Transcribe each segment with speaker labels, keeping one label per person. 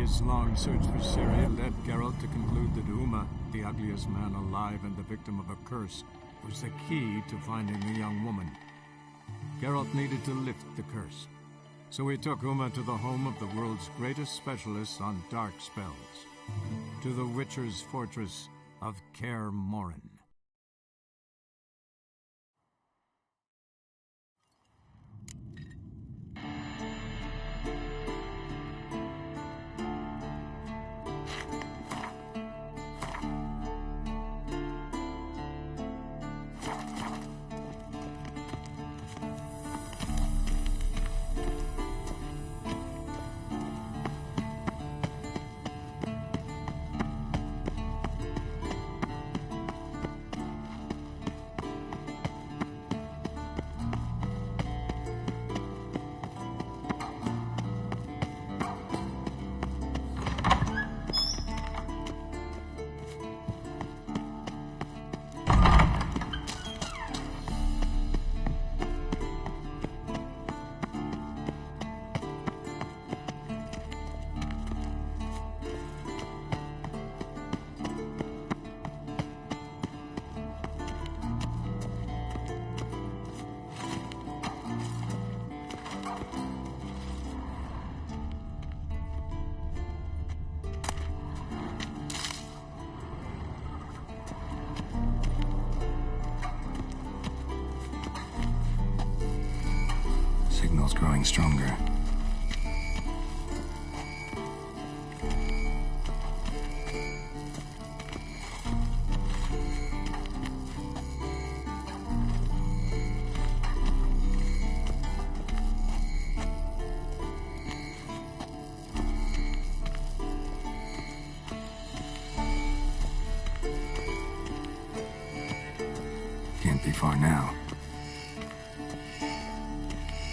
Speaker 1: His long search for Ciri led Geralt to conclude that Uma, the ugliest man alive and the victim of a curse, was the key to finding the young woman. Geralt needed to lift the curse, so he took Uma to the home of the world's greatest specialist on dark spells, to the Witcher's fortress of Kaer Morhen.
Speaker 2: Signal's growing stronger. Can't be far now.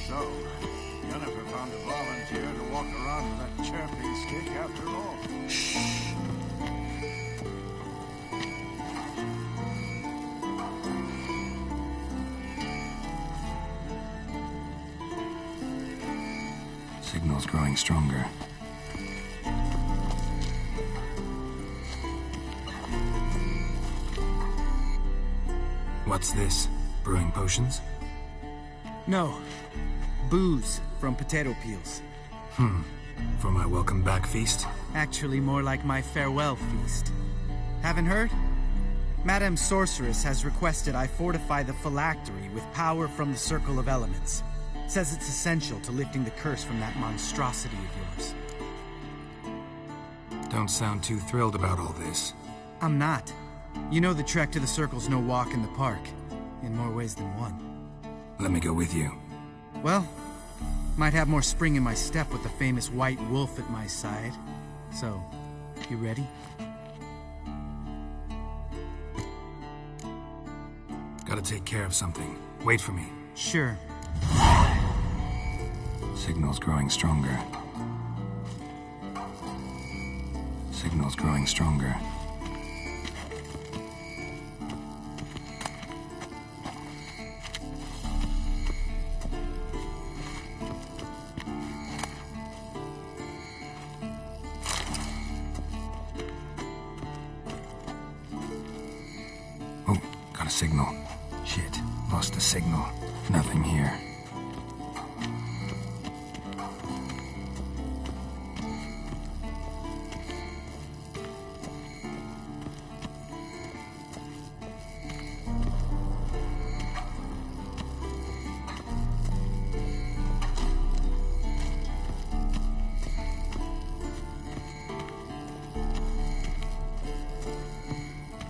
Speaker 1: So, Yennefer found a volunteer to walk around with that chirping stick after all.
Speaker 2: Signal's growing stronger. What's this? Brewing potions?
Speaker 3: No. Booze from potato peels.
Speaker 2: For my welcome back feast?
Speaker 3: Actually more like my farewell feast. Haven't heard? Madame Sorceress has requested I fortify the phylactery with power from the Circle of Elements. Says it's essential to lifting the curse from that monstrosity of yours.
Speaker 2: Don't sound too thrilled about all this.
Speaker 3: I'm not. You know the trek to the Circle's no walk in the park. In more ways than one.
Speaker 2: Let me go with you.
Speaker 3: Well, might have more spring in my step with the famous White Wolf at my side. So, you ready?
Speaker 2: Gotta take care of something. Wait for me.
Speaker 3: Sure.
Speaker 2: Signal's growing stronger. Signal's growing stronger. Oh, got a signal. Shit, lost the signal. Nothing here.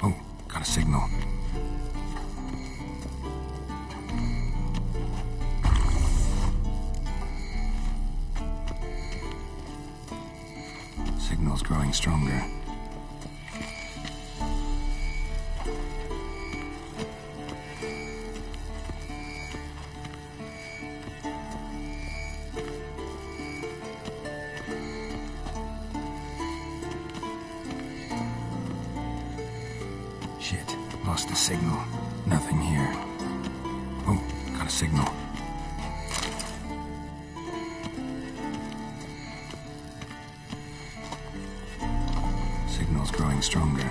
Speaker 2: Oh, got a signal. Signal's growing stronger. Shit, lost the signal. Nothing here. Oh, got a signal. growing stronger.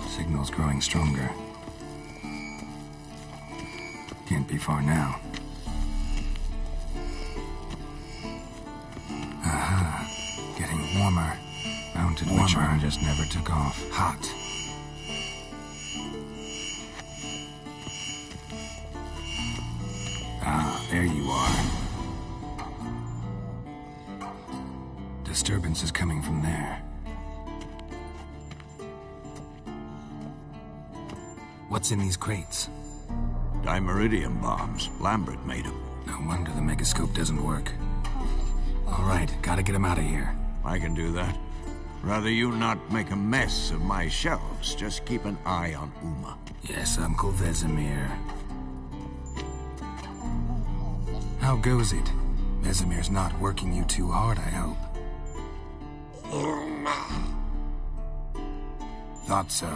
Speaker 2: Signal's growing stronger. Can't be far now. Aha. Getting warmer. Mounted Witcher just never took off. Hot. Ah, there you are. Disturbance is coming from there. What's in these crates?
Speaker 4: Dimeridium bombs. Lambert made them.
Speaker 2: No wonder the megascope doesn't work. All right, gotta get him out of here.
Speaker 4: I can do that. Rather you not make a mess of my shelves. Just keep an eye on Uma.
Speaker 2: Yes, Uncle Vesemir. How goes it? Vesemir's not working you too hard, I hope. Thought so.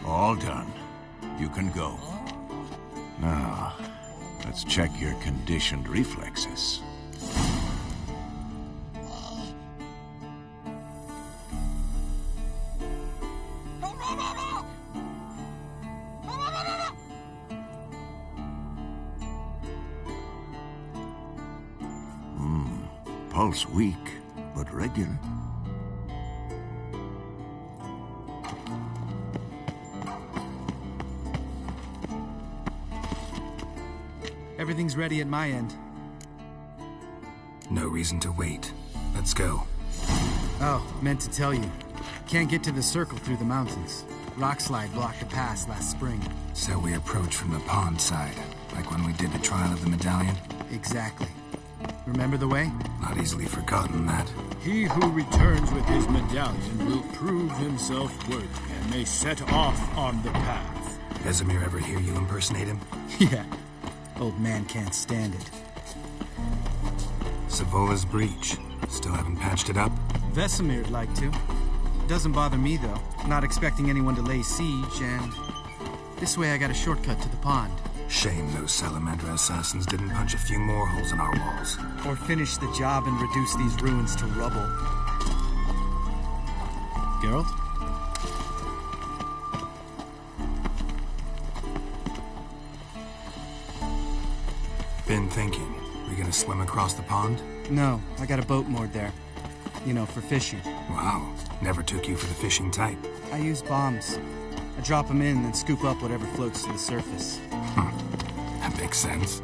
Speaker 4: All done. You can go. Now, let's check your conditioned reflexes. Pulse weak, but regular.
Speaker 3: Everything's ready at my end.
Speaker 2: No reason to wait. Let's go.
Speaker 3: Oh, meant to tell you. Can't get to the circle through the mountains. Rockslide blocked the pass last spring.
Speaker 2: So we approach from the pond side, like when we did the trial of the medallion?
Speaker 3: Exactly. Remember the way?
Speaker 2: Not easily forgotten that.
Speaker 5: He who returns with his medallion will prove himself worthy and may set off on the path.
Speaker 2: Vesemir ever hear you impersonate him?
Speaker 3: Yeah. Old man can't stand it.
Speaker 2: Savola's breach. Still haven't patched it up?
Speaker 3: Vesemir'd like to. Doesn't bother me, though. Not expecting anyone to lay siege, and... this way I got a shortcut to the pond.
Speaker 2: Shame those Salamander assassins didn't punch a few more holes in our walls.
Speaker 3: Or finish the job and reduce these ruins to rubble. Geralt?
Speaker 2: Been thinking. We gonna swim across the pond?
Speaker 3: No, I got a boat moored there. You know, for fishing.
Speaker 2: Wow. Never took you for the fishing type.
Speaker 3: I use bombs. I drop them in, then scoop up whatever floats to the surface.
Speaker 2: That makes sense.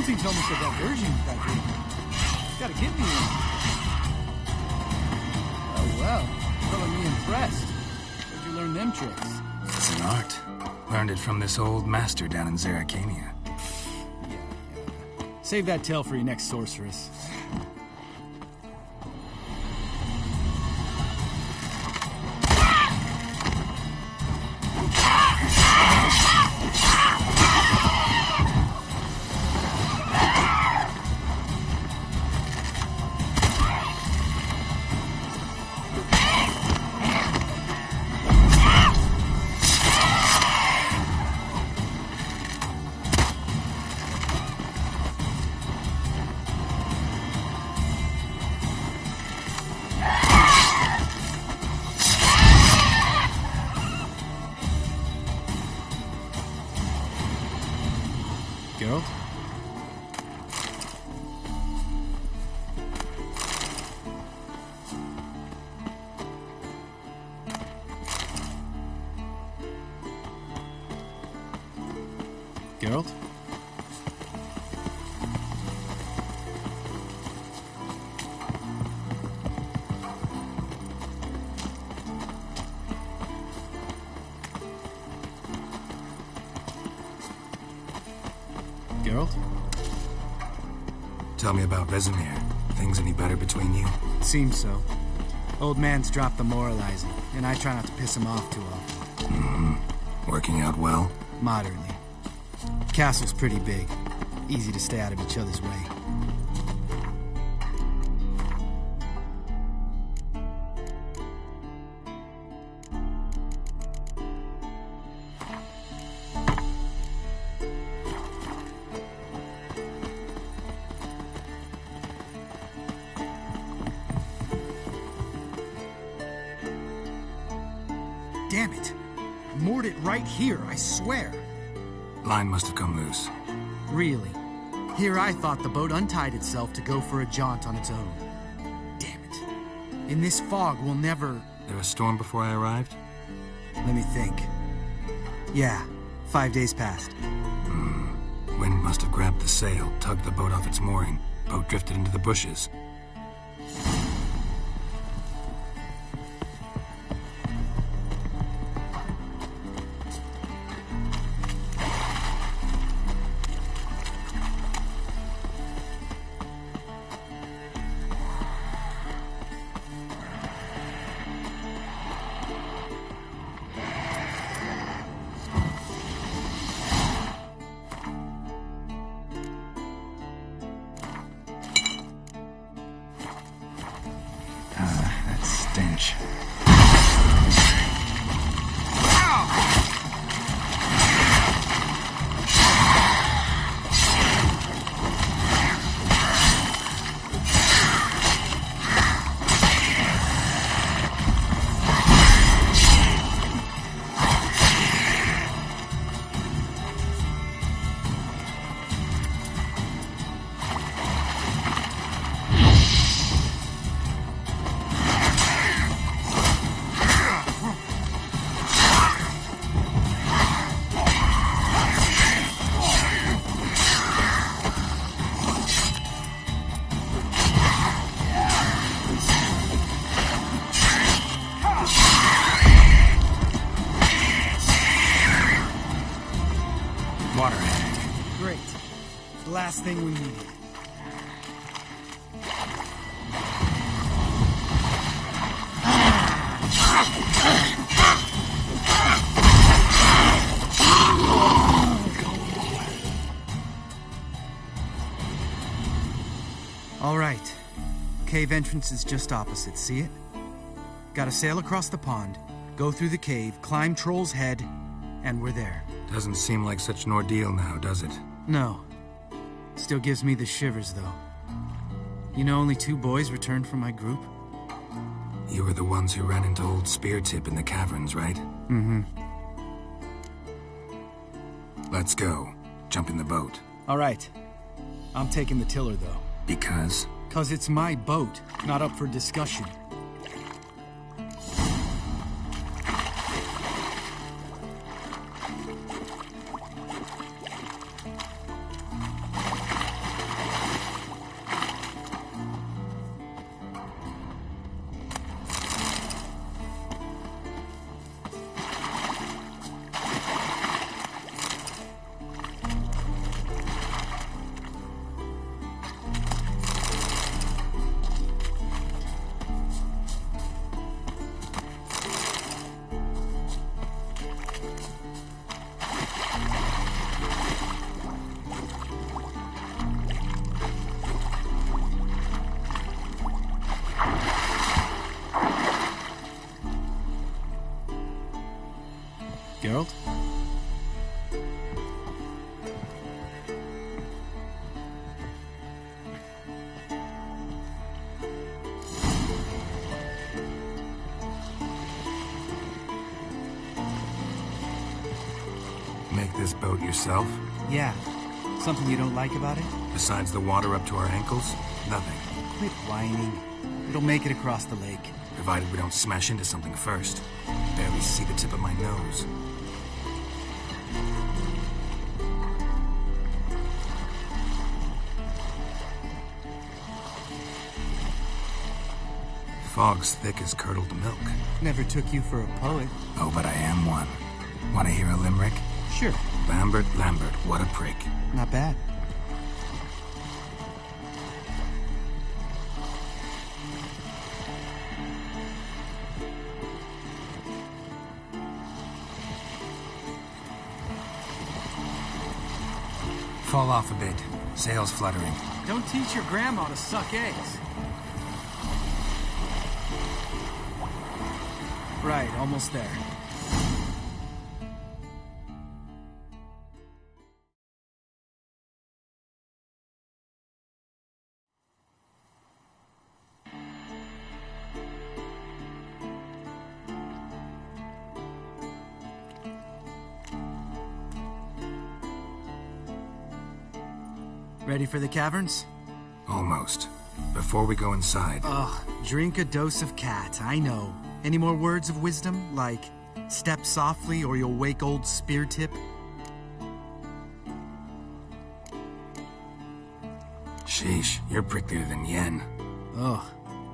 Speaker 3: Hunting's almost a diversion with that dream. Gotta give me one. Oh, well. Feeling me impressed. Where'd you learn them tricks?
Speaker 2: It's an art. Learned it from this old master down in Zerrikania.
Speaker 3: Save that tale for your next sorceress. Geralt? Geralt? Geralt?
Speaker 2: Tell me about Vesemir. Things any better between you?
Speaker 3: Seems so. Old man's dropped the moralizing, and I try not to piss him off too often.
Speaker 2: Working out well?
Speaker 3: Moderately. Castle's pretty big. Easy to stay out of each other's way. Damn it! I moored it right here, I swear.
Speaker 2: Line must have come loose.
Speaker 3: Really? Here I thought the boat untied itself to go for a jaunt on its own. Damn it. In this fog, we'll never...
Speaker 2: There a storm before I arrived?
Speaker 3: Let me think. Yeah, 5 days passed.
Speaker 2: Wind must have grabbed the sail, tugged the boat off its mooring. Boat drifted into the bushes. That stench. Waterhead.
Speaker 3: Great. The last thing we needed. All right. Cave entrance is just opposite, see it? Gotta sail across the pond, go through the cave, climb Troll's Head, and we're there.
Speaker 2: Doesn't seem like such an ordeal now, does it?
Speaker 3: No. Still gives me the shivers, though. You know only 2 boys returned from my group?
Speaker 2: You were the ones who ran into old Speartip in the caverns, right?
Speaker 3: Mm-hmm.
Speaker 2: Let's go. Jump in the boat.
Speaker 3: All right. I'm taking the tiller, though.
Speaker 2: Because?
Speaker 3: 'Cause it's my boat, not up for discussion. Geralt?
Speaker 2: Make this boat yourself?
Speaker 3: Yeah. Something you don't like about it?
Speaker 2: Besides the water up to our ankles? Nothing.
Speaker 3: Quit whining. It'll make it across the lake.
Speaker 2: Provided we don't smash into something first. Barely see the tip of my nose. Fog's thick as curdled milk.
Speaker 3: Never took you for a poet.
Speaker 2: Oh, but I am one. Want to hear a limerick?
Speaker 3: Sure.
Speaker 2: Lambert, what a prick.
Speaker 3: Not bad.
Speaker 2: Fall off a bit. Sails fluttering.
Speaker 3: Don't teach your grandma to suck eggs. Right, almost there. Ready for the caverns?
Speaker 2: Almost. Before we go inside...
Speaker 3: Ugh, drink a dose of cat, I know. Any more words of wisdom, like, step softly or you'll wake old Speartip?
Speaker 2: Sheesh, you're pricklier than Yen.
Speaker 3: Ugh,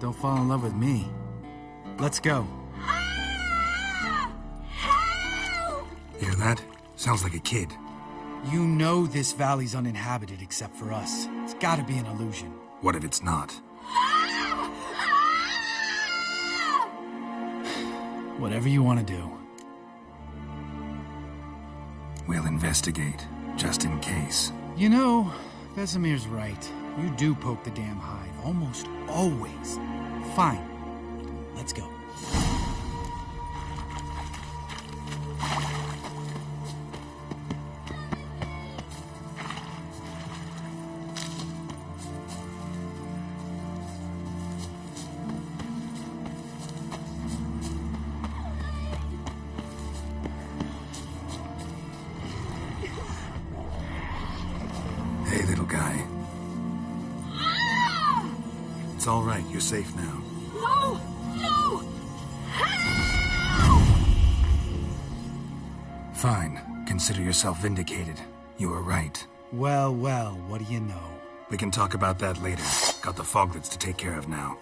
Speaker 3: don't fall in love with me. Let's go.
Speaker 2: Hear that? Sounds like a kid.
Speaker 3: You know this valley's uninhabited except for us. It's gotta be an illusion.
Speaker 2: What if it's not?
Speaker 3: Whatever you want to do.
Speaker 2: We'll investigate, just in case.
Speaker 3: You know, Vesemir's right. You do poke the damn hive, almost always. Fine. Let's go.
Speaker 2: Hey, little guy. It's all right. You're safe now.
Speaker 6: No! No!
Speaker 2: Fine. Consider yourself vindicated. You were right.
Speaker 3: Well, well, what do you know?
Speaker 2: We can talk about that later. Got the foglets to take care of now.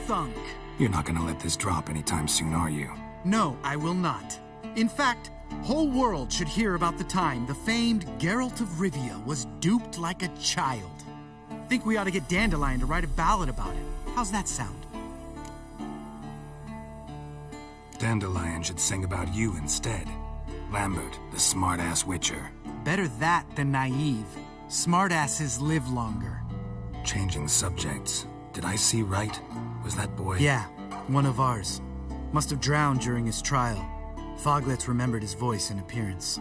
Speaker 3: Thunk.
Speaker 2: You're not gonna let this drop anytime soon, are you?
Speaker 3: No, I will not. In fact, Whole world should hear about the time the famed Geralt of Rivia was duped like a child. Think we ought to get Dandelion to write a ballad about it. How's that sound?
Speaker 2: Dandelion should sing about you instead. Lambert, the smart-ass witcher.
Speaker 3: Better that than naive. Smartasses live longer.
Speaker 2: Changing subjects. Did I see right? Was that boy?
Speaker 3: Yeah, one of ours. Must have drowned during his trial. Foglets remembered his voice and appearance.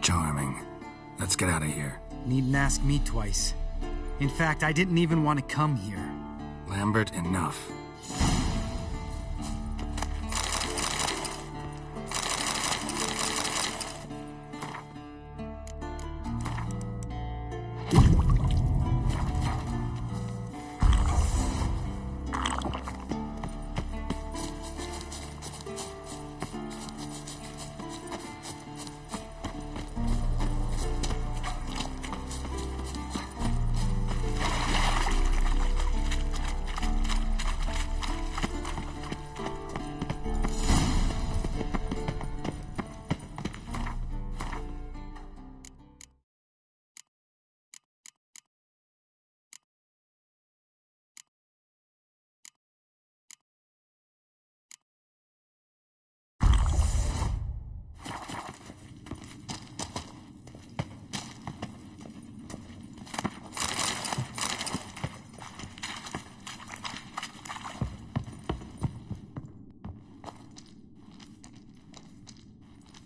Speaker 2: Charming. Let's get out of here.
Speaker 3: Needn't ask me twice. In fact, I didn't even want to come here.
Speaker 2: Lambert, enough.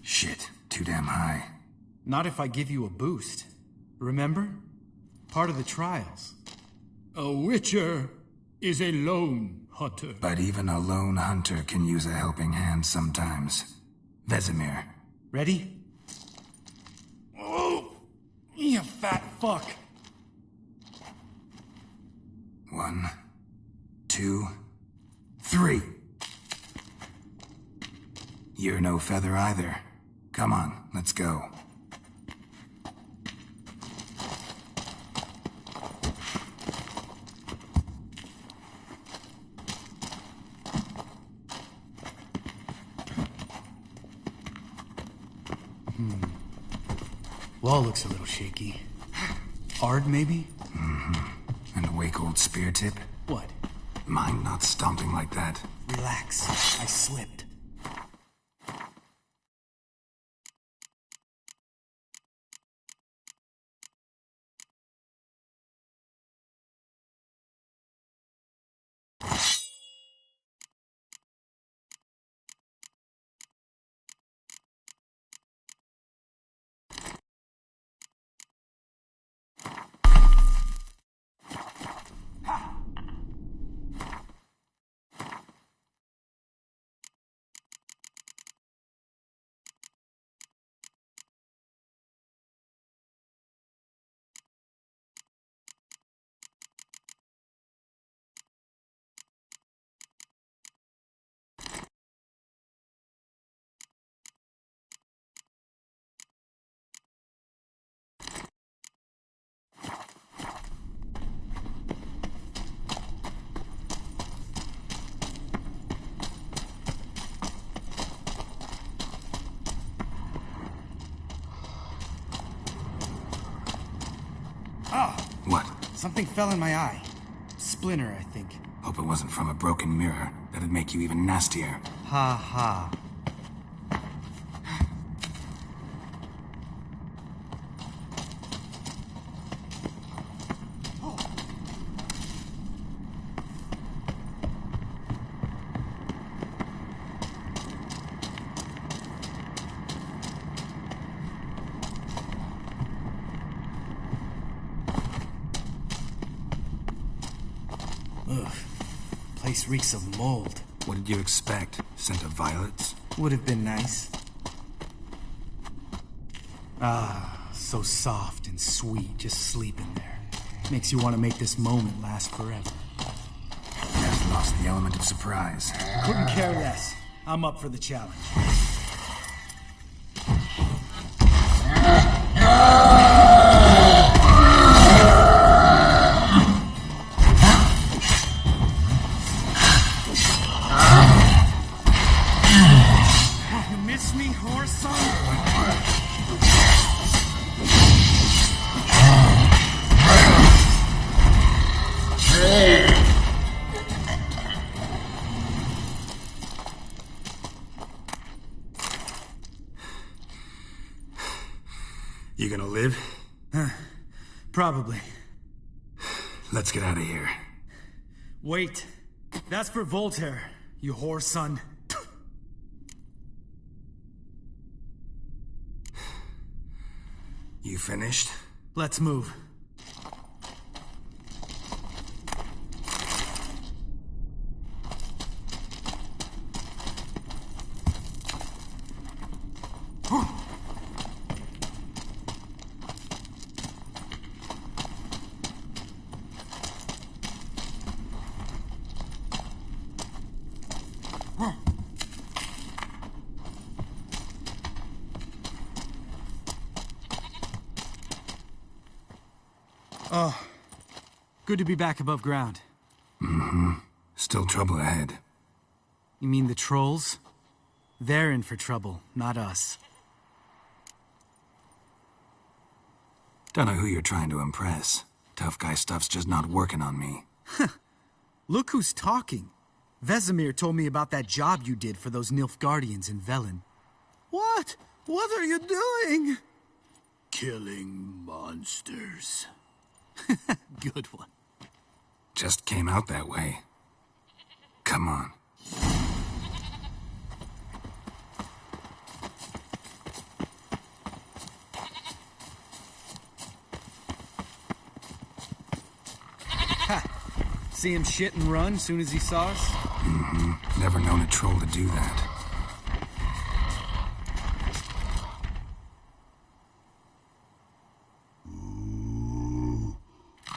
Speaker 2: Shit, too damn high.
Speaker 3: Not if I give you a boost. Remember? Part of the trials.
Speaker 5: A witcher is a lone hunter.
Speaker 2: But even a lone hunter can use a helping hand sometimes. Vesemir.
Speaker 3: Ready? Oh, you fat fuck.
Speaker 2: 1, 2, 3. You're no feather either. Come on, let's go.
Speaker 3: Wall looks a little shaky. Hard, maybe?
Speaker 2: And a wake-old spear tip?
Speaker 3: What?
Speaker 2: Mine not stomping like that.
Speaker 3: Relax. I slipped.
Speaker 2: What?
Speaker 3: Something fell in my eye. Splinter, I think.
Speaker 2: Hope it wasn't from a broken mirror. That'd make you even nastier.
Speaker 3: Ha ha. Ugh. Place reeks of mold.
Speaker 2: What did you expect? Scent of violets?
Speaker 3: Would have been nice. Ah, so soft and sweet, just sleeping there. Makes you want to make this moment last forever.
Speaker 2: Has lost the element of surprise.
Speaker 3: Couldn't care less. I'm up for the challenge. You missed touch me, whore son!
Speaker 2: You gonna live?
Speaker 3: Probably.
Speaker 2: Let's get out of here.
Speaker 3: Wait. That's for Voltaire, you whore son.
Speaker 2: You finished?
Speaker 3: Let's move. Oh, good to be back above ground.
Speaker 2: Mm-hmm. Still trouble ahead.
Speaker 3: You mean the trolls? They're in for trouble, not us.
Speaker 2: Don't know who you're trying to impress. Tough guy stuff's just not working on me.
Speaker 3: Look who's talking. Vesemir told me about that job you did for those Nilfgaardians in Velen. What? What are you doing?
Speaker 5: Killing monsters.
Speaker 3: Good one.
Speaker 2: Just came out that way. Come on.
Speaker 3: Ha! See him shit and run soon as he saw us?
Speaker 2: Mm-hmm. Never known a troll to do that.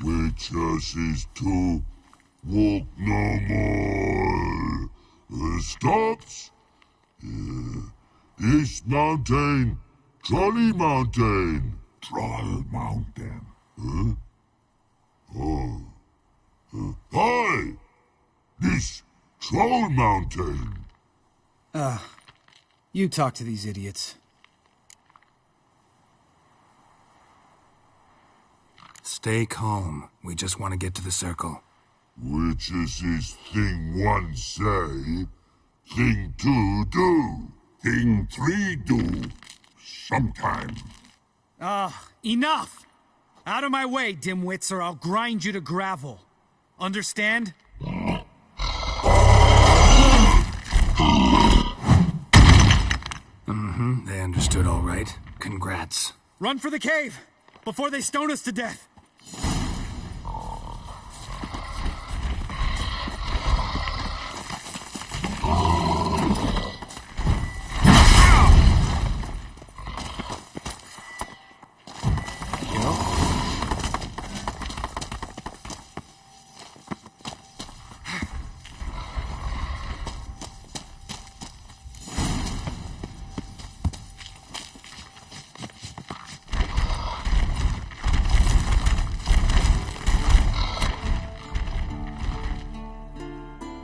Speaker 7: Witches to walk no more. Stops? This mountain, Trolley Mountain. Troll Mountain. Huh? Oh. Hi! This Troll Mountain.
Speaker 3: You talk to these idiots.
Speaker 2: Stay calm. We just want to get to the circle.
Speaker 7: Which is his thing one say, thing two do, thing three do, sometime.
Speaker 3: Enough! Out of my way, dimwits, or I'll grind you to gravel. Understand?
Speaker 2: Mm-hmm. They understood all right. Congrats.
Speaker 3: Run for the cave! Before they stone us to death!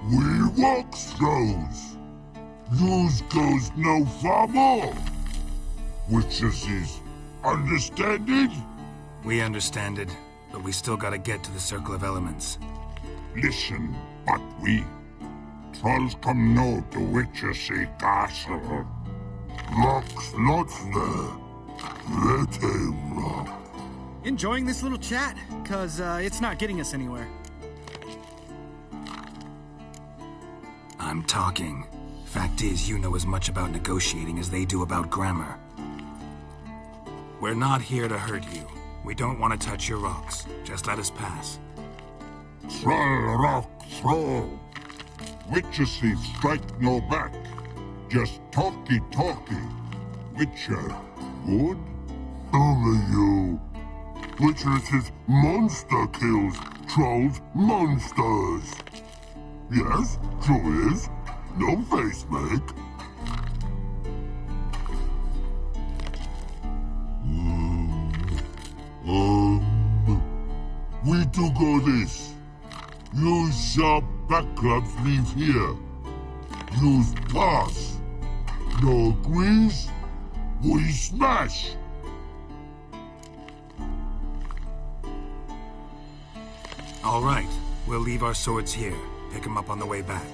Speaker 7: We walk those. Yous goes no far more. Which is understand it?
Speaker 2: We understand it, but we still gotta get to the Circle of Elements.
Speaker 7: Listen, but we trolls come no to Witchersea Castle. Rocks not there. Let him rock.
Speaker 3: Enjoying this little chat, cause it's not getting us anywhere.
Speaker 2: I'm talking. Fact is, you know as much about negotiating as they do about grammar. We're not here to hurt you. We don't want to touch your rocks. Just let us pass.
Speaker 7: Troll rock throw. Witchersea strike no back. Just talky. Witcher, good? Only you. Witchersea monster kills trolls monsters. Yes, true is. No face make. We do go this. Use sharp back clubs leave here. Use pass. no agrees, we smash!
Speaker 2: All right, we'll leave our swords here. Pick them up on the way back.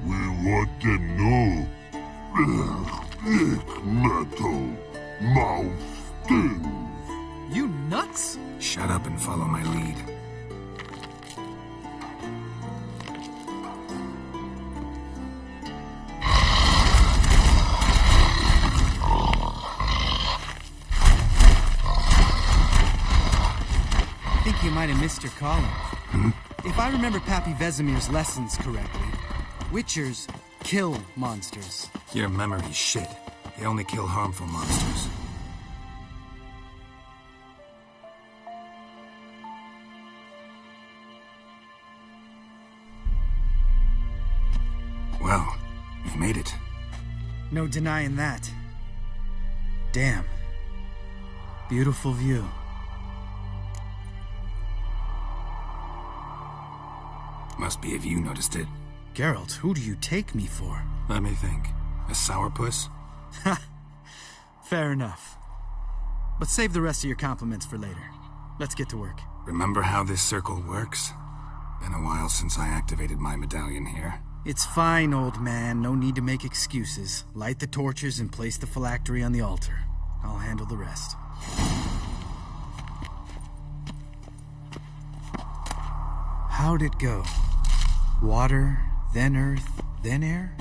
Speaker 7: We want them know. Metal. Mouth stings.
Speaker 3: You nuts?
Speaker 2: Shut up and follow my lead.
Speaker 3: I think you might have missed your calling. If I remember Pappy Vesemir's lessons correctly, Witchers kill monsters.
Speaker 2: Your memory's shit. They only kill harmful monsters. Well, you made it.
Speaker 3: No denying that. Damn. Beautiful view.
Speaker 2: Must be if you noticed it.
Speaker 3: Geralt, who do you take me for?
Speaker 2: Let me think. A sourpuss?
Speaker 3: Fair enough. But save the rest of your compliments for later. Let's get to work.
Speaker 2: Remember how this circle works? Been a while since I activated my medallion here.
Speaker 3: It's fine, old man. No need to make excuses. Light the torches and place the phylactery on the altar. I'll handle the rest. How'd it go? Water, then earth, then air?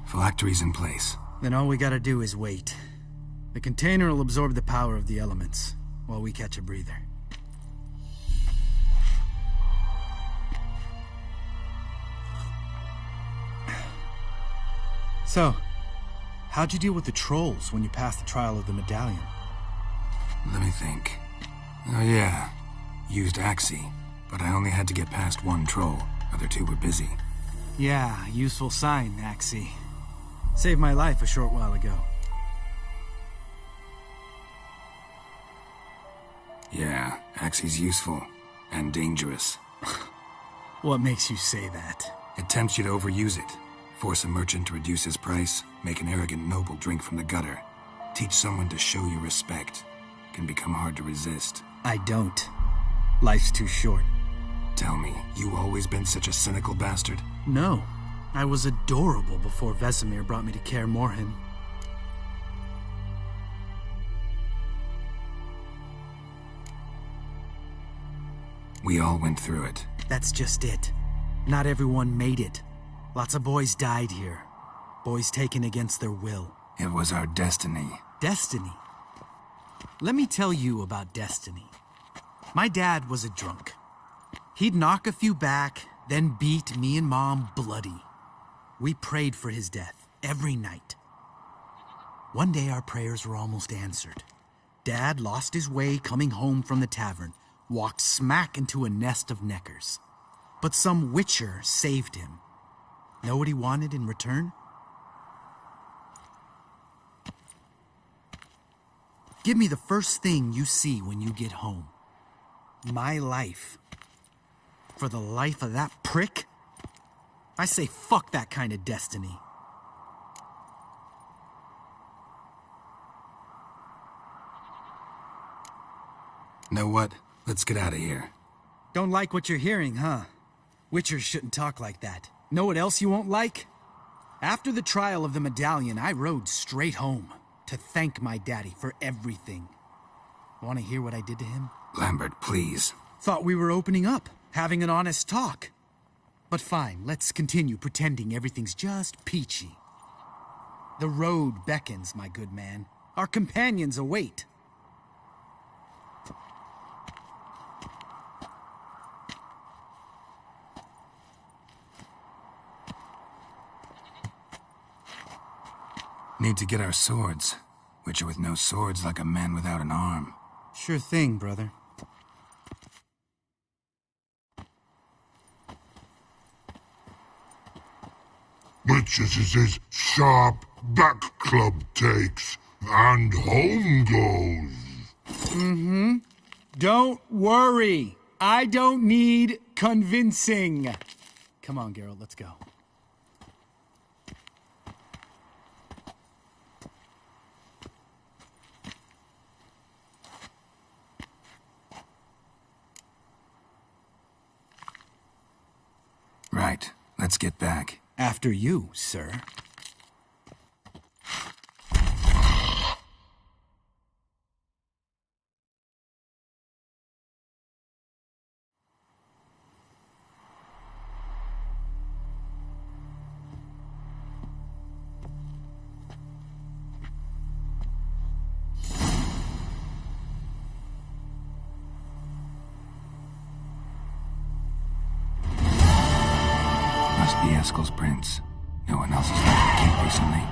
Speaker 2: Phylactery's in place.
Speaker 3: Then all we gotta do is wait. The container will absorb the power of the elements, while we catch a breather. So, how'd you deal with the trolls when you passed the trial of the medallion?
Speaker 2: Let me think. Oh yeah, used Axii, but I only had to get past one troll. Other two were busy.
Speaker 3: Yeah, useful sign, Axii. Saved my life a short while ago.
Speaker 2: Yeah, Axii's useful. And dangerous.
Speaker 3: What makes you say that?
Speaker 2: It tempts you to overuse it. Force a merchant to reduce his price, make an arrogant noble drink from the gutter. Teach someone to show you respect. Can become hard to resist.
Speaker 3: I don't. Life's too short.
Speaker 2: Tell me, you always been such a cynical bastard?
Speaker 3: No. I was adorable before Vesemir brought me to Kaer Morhen.
Speaker 2: We all went through it.
Speaker 3: That's just it. Not everyone made it. Lots of boys died here. Boys taken against their will.
Speaker 2: It was our destiny.
Speaker 3: Destiny? Let me tell you about destiny. My dad was a drunk. He'd knock a few back, then beat me and Mom bloody. We prayed for his death every night. One day our prayers were almost answered. Dad lost his way coming home from the tavern, walked smack into a nest of neckers. But some witcher saved him. Know what he wanted in return? Give me the first thing you see when you get home. My life. For the life of that prick? I say fuck that kind of destiny.
Speaker 2: Know what? Let's get out of here.
Speaker 3: Don't like what you're hearing, huh? Witchers shouldn't talk like that. Know what else you won't like? After the trial of the medallion, I rode straight home to thank my daddy for everything. Want to hear what I did to him?
Speaker 2: Lambert, please.
Speaker 3: Thought we were opening up, having an honest talk. But fine, let's continue pretending everything's just peachy. The road beckons, my good man. Our companions await.
Speaker 2: Need to get our swords. Witcher with no swords like a man without an arm.
Speaker 3: Sure thing, brother.
Speaker 7: Witches is his sharp back club takes, and home goes.
Speaker 3: Don't worry. I don't need convincing. Come on, Geralt, let's go.
Speaker 2: Right. Let's get back.
Speaker 3: After you, sir.
Speaker 2: Must be Eskel's prince. No one else has left the keep recently.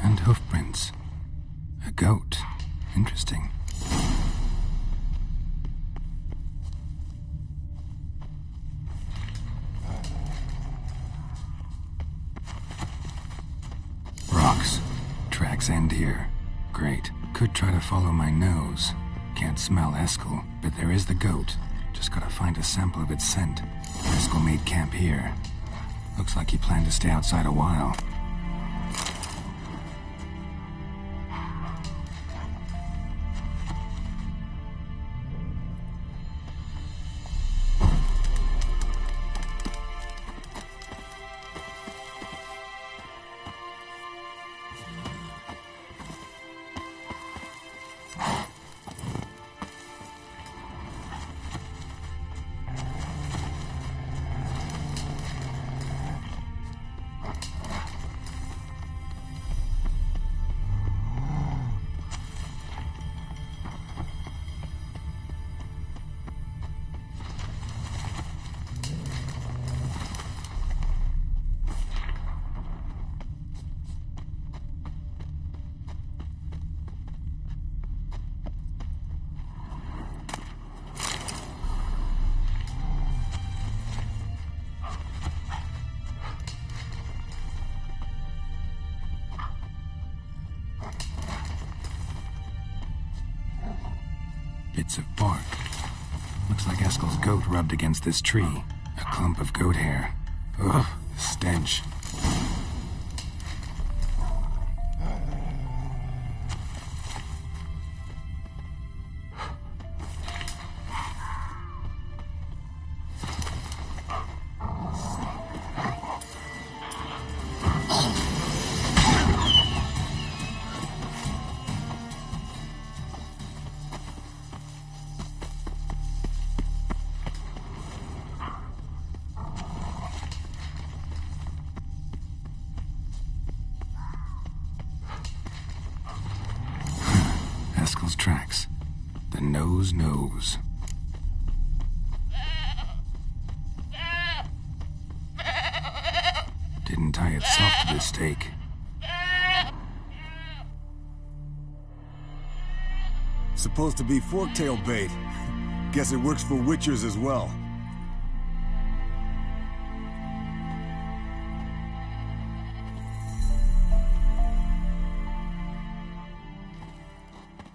Speaker 2: And hoofprints. A goat. Interesting. Rocks. Tracks end here. Great. Could try to follow my nose. Can't smell Eskel, but there is the goat. Just gotta find a sample of its scent. Eskel made camp here. Looks like he planned to stay outside a while. Bits of bark. Looks like Eskel's goat rubbed against this tree. A clump of goat hair. Ugh, the stench. Eskel's tracks. The nose knows. Didn't tie itself to the stake.
Speaker 8: Supposed to be forktail bait. Guess it works for witchers as well.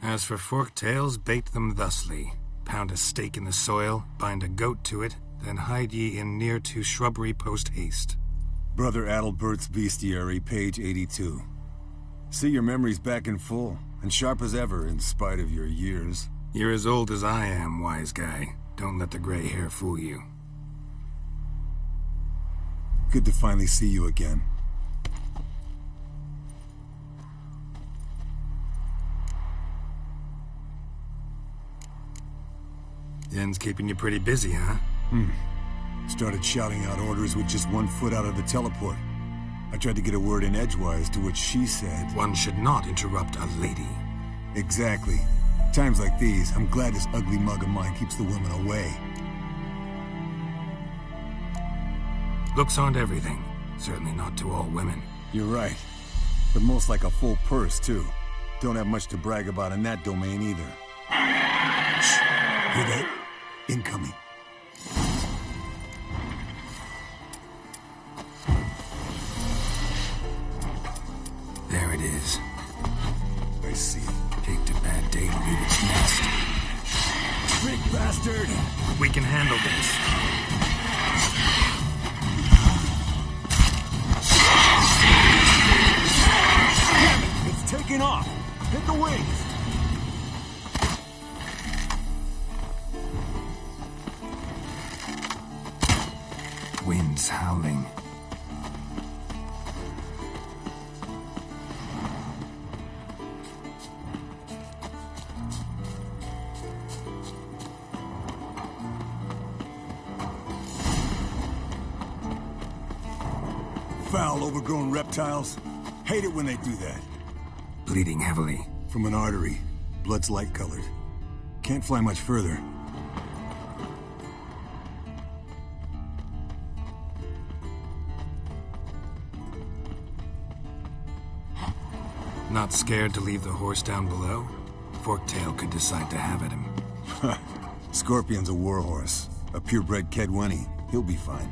Speaker 2: As for forktails, bait them thusly. Pound a stake in the soil, bind a goat to it, then hide ye in near to shrubbery post haste.
Speaker 8: Brother Adalbert's Bestiary, page 82. See, your memory's back in full, and sharp as ever, in spite of your years.
Speaker 2: You're as old as I am, wise guy. Don't let the gray hair fool you.
Speaker 8: Good to finally see you again.
Speaker 2: Yen's keeping you pretty busy, huh?
Speaker 8: Started shouting out orders with just 1 foot out of the teleport. I tried to get a word in edgewise, to which she said...
Speaker 2: One should not interrupt a lady.
Speaker 8: Exactly. Times like these, I'm glad this ugly mug of mine keeps the women away.
Speaker 2: Looks aren't everything. Certainly not to all women.
Speaker 8: You're right. But most like a full purse, too. Don't have much to brag about in that domain, either. Shh. Hear that? Incoming.
Speaker 2: There it is.
Speaker 8: I see.
Speaker 2: Picked a bad day to leave its nest.
Speaker 8: Big bastard!
Speaker 2: We can handle this.
Speaker 8: Damn it! It's taking off! Hit the wings!
Speaker 2: Wind's howling.
Speaker 8: Foul, overgrown reptiles. Hate it when they do that.
Speaker 2: Bleeding heavily.
Speaker 8: From an artery. Blood's light-colored. Can't fly much further.
Speaker 2: Not scared to leave the horse down below? Forktail could decide to have at him.
Speaker 8: Scorpion's a warhorse. A purebred Kedwenny. He'll be fine.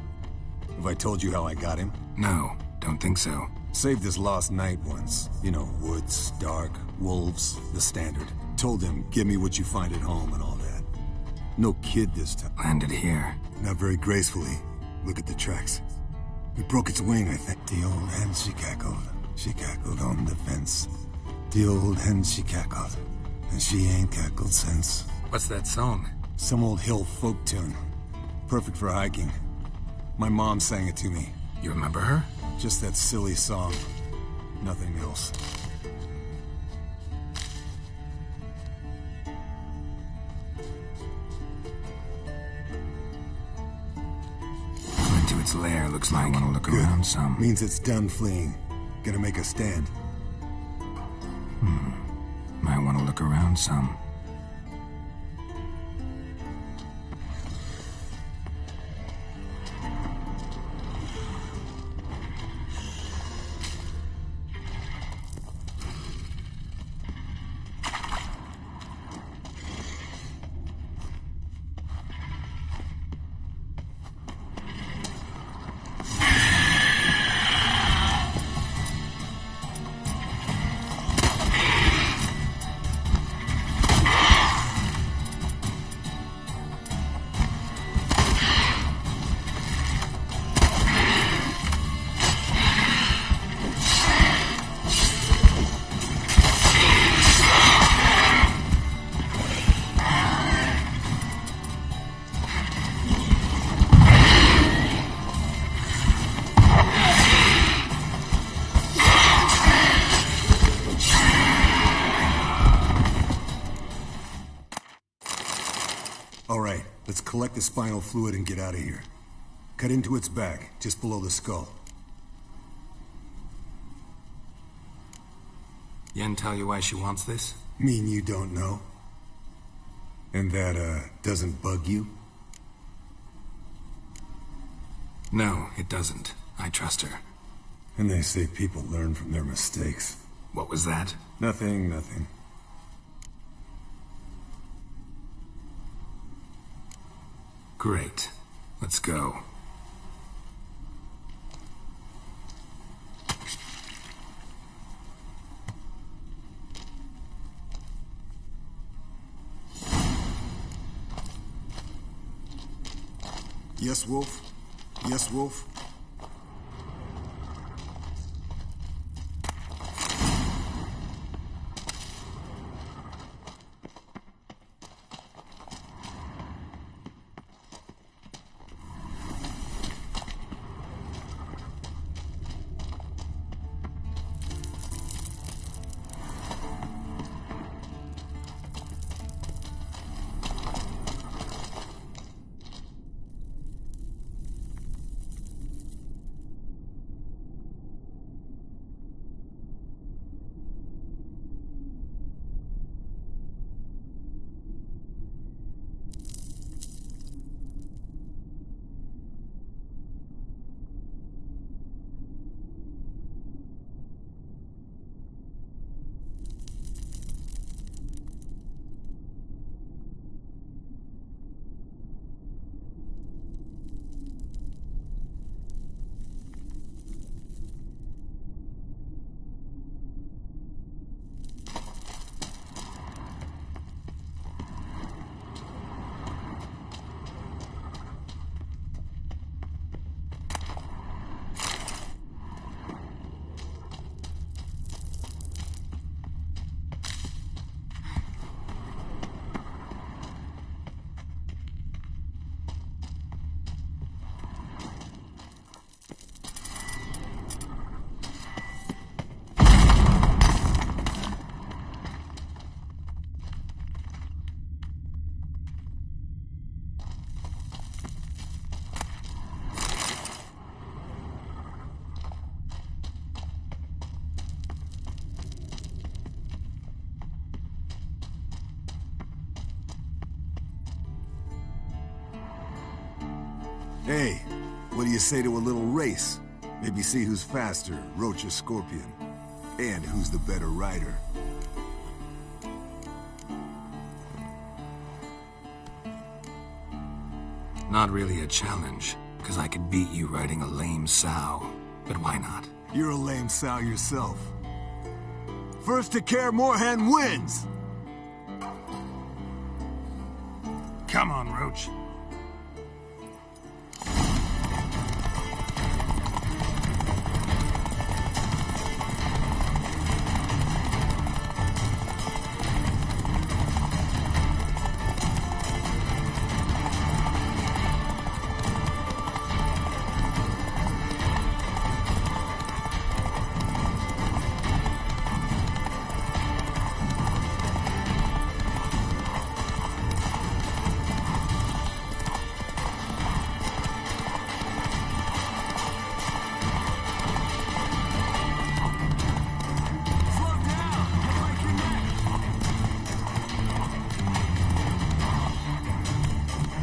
Speaker 8: Have I told you how I got him?
Speaker 2: No, don't think so.
Speaker 8: Saved this lost knight once. You know, woods, dark, wolves, the standard. Told him, give me what you find at home and all that. No kid this time.
Speaker 2: Landed here.
Speaker 8: Not very gracefully. Look at the tracks. It broke its wing, I think. The old hen, she cackled. She cackled on the fence. The old hen, she cackled. And she ain't cackled since.
Speaker 2: What's that song?
Speaker 8: Some old hill folk tune. Perfect for hiking. My mom sang it to me.
Speaker 2: You remember her?
Speaker 8: Just that silly song. Nothing else.
Speaker 2: Into its lair, looks like. I want to look around some.
Speaker 8: Means it's done fleeing. Gonna make a stand.
Speaker 2: Might want to look around some.
Speaker 8: Alright, let's collect the spinal fluid and get out of here. Cut into its back, just below the skull.
Speaker 2: Yen tell you why she wants this?
Speaker 8: Mean you don't know? And that, doesn't bug you?
Speaker 2: No, it doesn't. I trust her.
Speaker 8: And they say people learn from their mistakes.
Speaker 2: What was that?
Speaker 8: Nothing.
Speaker 2: Great. Let's go.
Speaker 8: Yes, Wolf? Yes, Wolf? Hey, what do you say to a little race? Maybe see who's faster, Roach or Scorpion. And who's the better rider.
Speaker 2: Not really a challenge, because I could beat you riding a lame sow. But why not?
Speaker 8: You're a lame sow yourself. First to Kaer Morhen wins!
Speaker 2: Come on, Roach.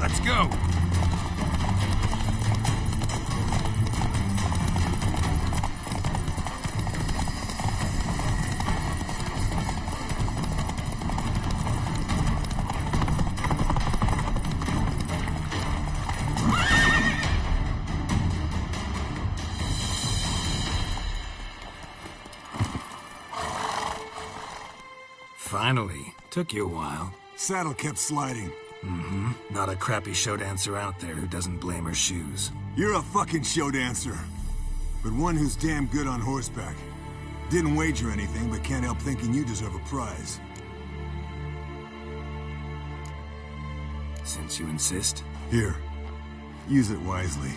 Speaker 2: Let's go! Finally. Took you a while.
Speaker 8: Saddle kept sliding.
Speaker 2: Mm-hmm. Not a crappy show dancer out there who doesn't blame her shoes.
Speaker 8: You're a fucking show dancer. But one who's damn good on horseback. Didn't wager anything, but can't help thinking you deserve a prize.
Speaker 2: Since you insist.
Speaker 8: Here. Use it wisely.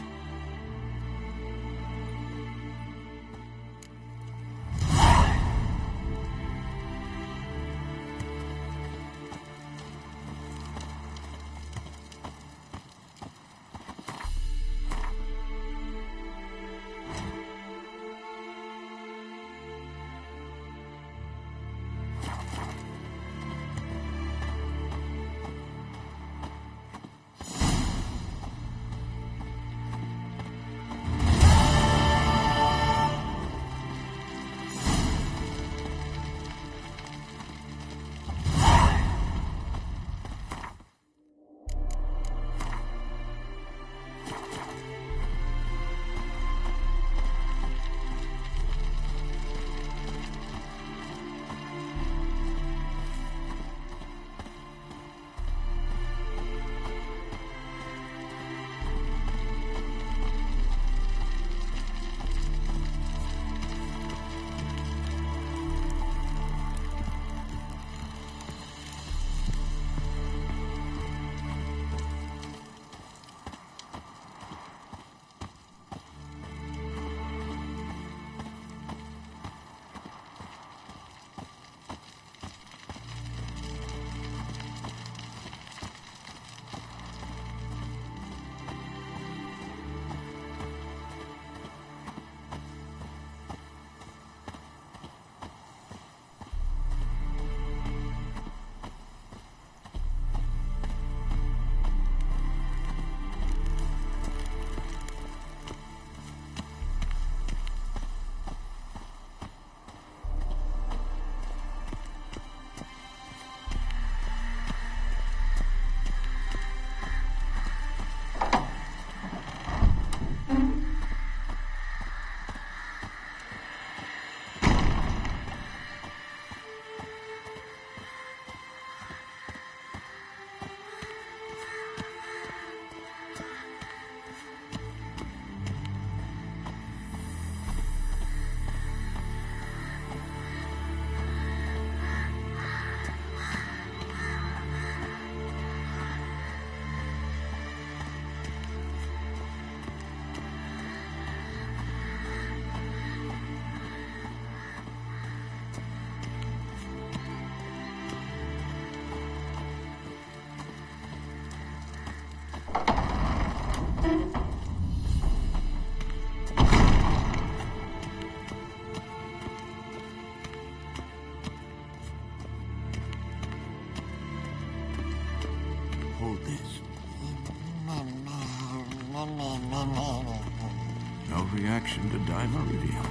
Speaker 4: No reaction to Dimeridium.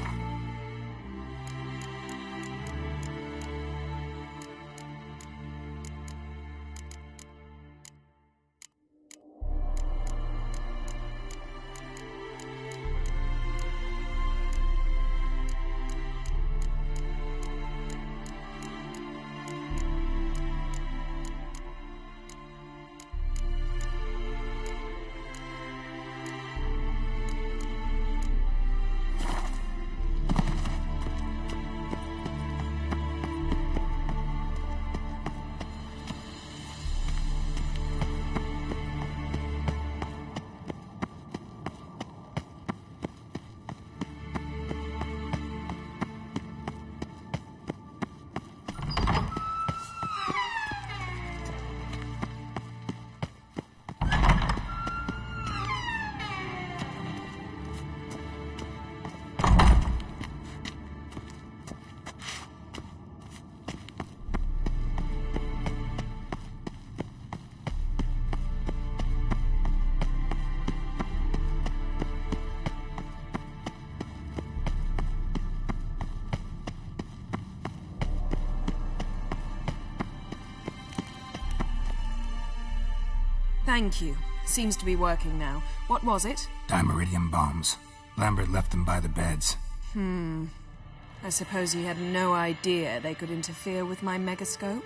Speaker 6: Thank you. Seems to be working now. What was it?
Speaker 2: Dimeridium bombs. Lambert left them by the beds.
Speaker 6: I suppose he had no idea they could interfere with my megascope?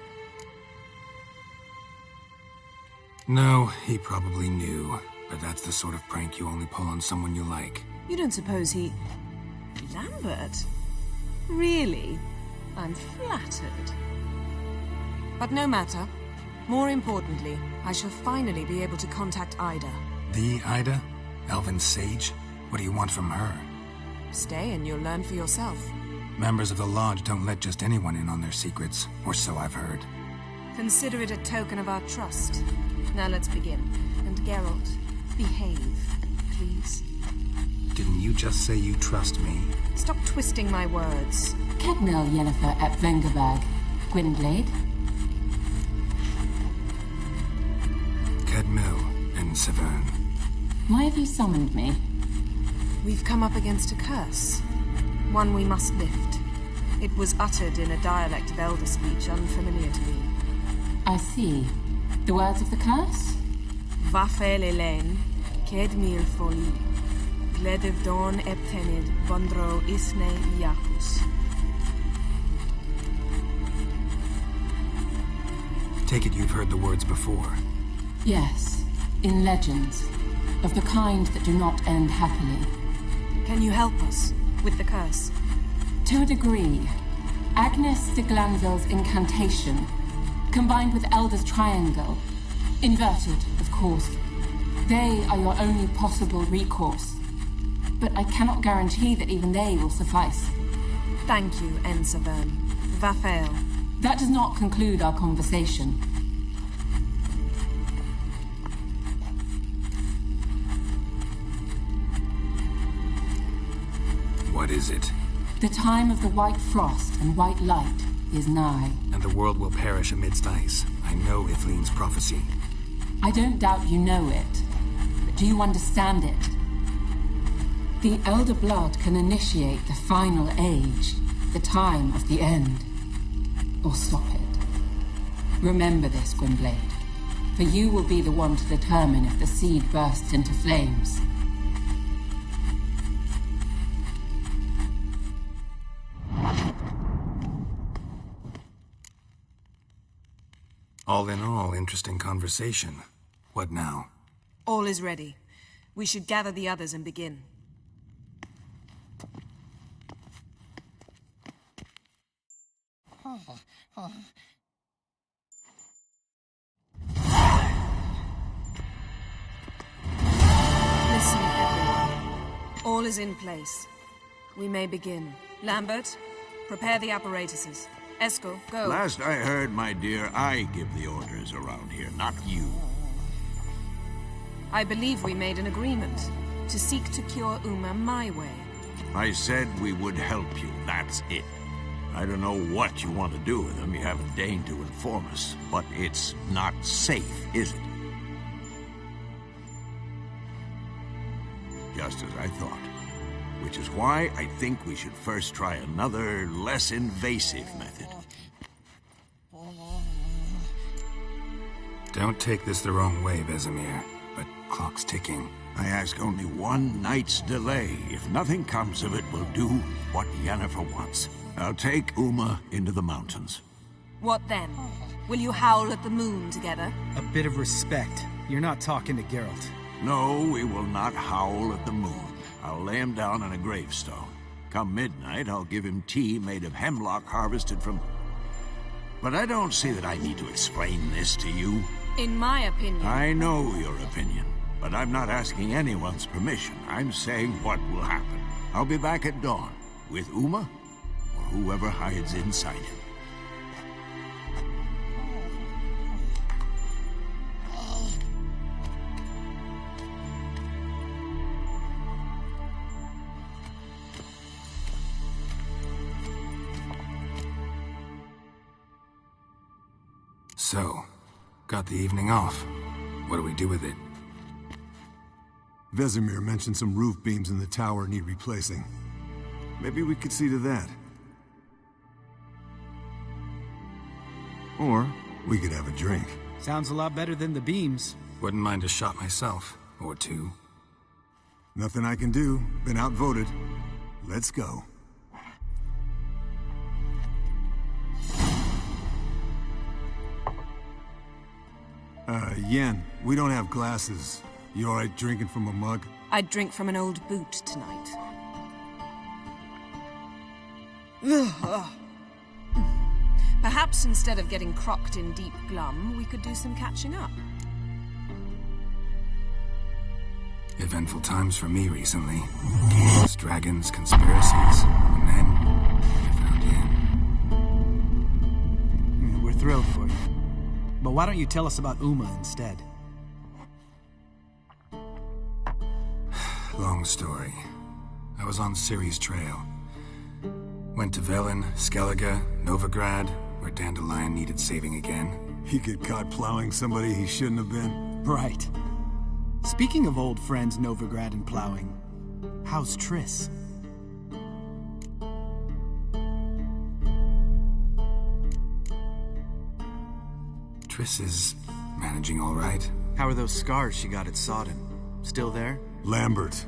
Speaker 2: No, he probably knew. But that's the sort of prank you only pull on someone you like.
Speaker 6: You don't suppose he... Lambert? Really? I'm flattered. But no matter. More importantly, I shall finally be able to contact Ida.
Speaker 2: The Ida? Elven Sage? What do you want from her?
Speaker 6: Stay and you'll learn for yourself.
Speaker 2: Members of the Lodge don't let just anyone in on their secrets, or so I've heard.
Speaker 6: Consider it a token of our trust. Now let's begin. And Geralt, behave, please.
Speaker 2: Didn't you just say you trust me?
Speaker 6: Stop twisting my words.
Speaker 9: Kedmil Yennefer at Vengerberg. Gwynblade?
Speaker 2: Kedmil and Severn.
Speaker 9: Why have you summoned me?
Speaker 6: We've come up against a curse. One we must lift. It was uttered in a dialect of Elder speech unfamiliar to me.
Speaker 9: I see. The words of the curse?
Speaker 6: Vafel Elaine, Kedmil Foli, Gledev Dawn Eptenid, Bondro Isne Iacus.
Speaker 2: Take it you've heard the words before.
Speaker 9: Yes, in legends. Of the kind that do not end happily.
Speaker 6: Can you help us with the curse?
Speaker 9: To a degree. Agnes de Glanville's incantation, combined with Elder's triangle, inverted, of course. They are your only possible recourse. But I cannot guarantee that even they will suffice.
Speaker 6: Thank you, Ensevern. Vafel.
Speaker 9: That does not conclude our conversation.
Speaker 2: What is it?
Speaker 9: The time of the white frost and white light is nigh.
Speaker 2: And the world will perish amidst ice. I know Ithleen's prophecy.
Speaker 9: I don't doubt you know it. But do you understand it? The Elder Blood can initiate the final age, the time of the end. Or stop it. Remember this, Gwynblade. For you will be the one to determine if the seed bursts into flames.
Speaker 2: All in all, interesting conversation. What now?
Speaker 6: All is ready. We should gather the others and begin. Listen, everyone. All is in place. We may begin. Lambert, prepare the apparatuses. Eskel, go.
Speaker 4: Last I heard, my dear, I give the orders around here, not you.
Speaker 6: I believe we made an agreement to seek to cure Uma my way.
Speaker 4: I said we would help you, that's it. I don't know what you want to do with them, you haven't deigned to inform us, but it's not safe, is it? Just as I thought. Which is why I think we should first try another, less invasive method.
Speaker 2: Don't take this the wrong way, Vesemir, but clock's ticking.
Speaker 4: I ask only one night's delay. If nothing comes of it, we'll do what Yennefer wants. I'll take Uma into the mountains.
Speaker 6: What then? Will you howl at the moon together?
Speaker 3: A bit of respect. You're not talking to Geralt.
Speaker 4: No, we will not howl at the moon. I'll lay him down on a gravestone. Come midnight, I'll give him tea made of hemlock harvested from... But I don't see that I need to explain this to you.
Speaker 6: In my opinion...
Speaker 4: I know your opinion, but I'm not asking anyone's permission. I'm saying what will happen. I'll be back at dawn, with Uma, or whoever hides inside him.
Speaker 2: So, got the evening off. What do we do with it?
Speaker 8: Vesemir mentioned some roof beams in the tower need replacing. Maybe we could see to that. Or we could have a drink.
Speaker 3: Sounds a lot better than the beams.
Speaker 2: Wouldn't mind a shot myself, or two.
Speaker 8: Nothing I can do. Been outvoted. Let's go. Yen, we don't have glasses. You alright drinking from a mug?
Speaker 6: I'd drink from an old boot tonight. Perhaps instead of getting crocked in deep glum, we could do some catching up.
Speaker 2: Eventful times for me recently. Games, dragons, conspiracies, and then I found Yen.
Speaker 3: We're thrilled for you. But why don't you tell us about Uma instead?
Speaker 2: Long story. I was on Ciri's trail. Went to Velen, Skellige, Novigrad, where Dandelion needed saving again.
Speaker 8: He get caught plowing somebody he shouldn't have been?
Speaker 3: Right. Speaking of old friends Novigrad and plowing, how's Triss?
Speaker 2: Triss is managing all right.
Speaker 3: How are those scars she got at Sodden? Still there?
Speaker 8: Lambert.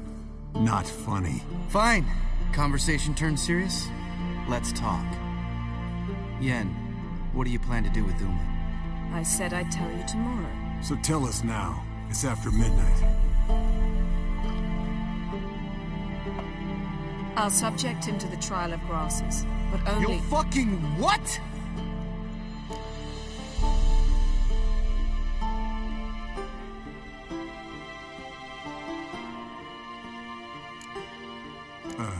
Speaker 8: Not funny.
Speaker 3: Fine. Conversation turned serious? Let's talk. Yen, what do you plan to do with Uma?
Speaker 6: I said I'd tell you tomorrow.
Speaker 8: So tell us now. It's after midnight.
Speaker 6: I'll subject him to the trial of grasses, but only—
Speaker 3: You'll fucking what?!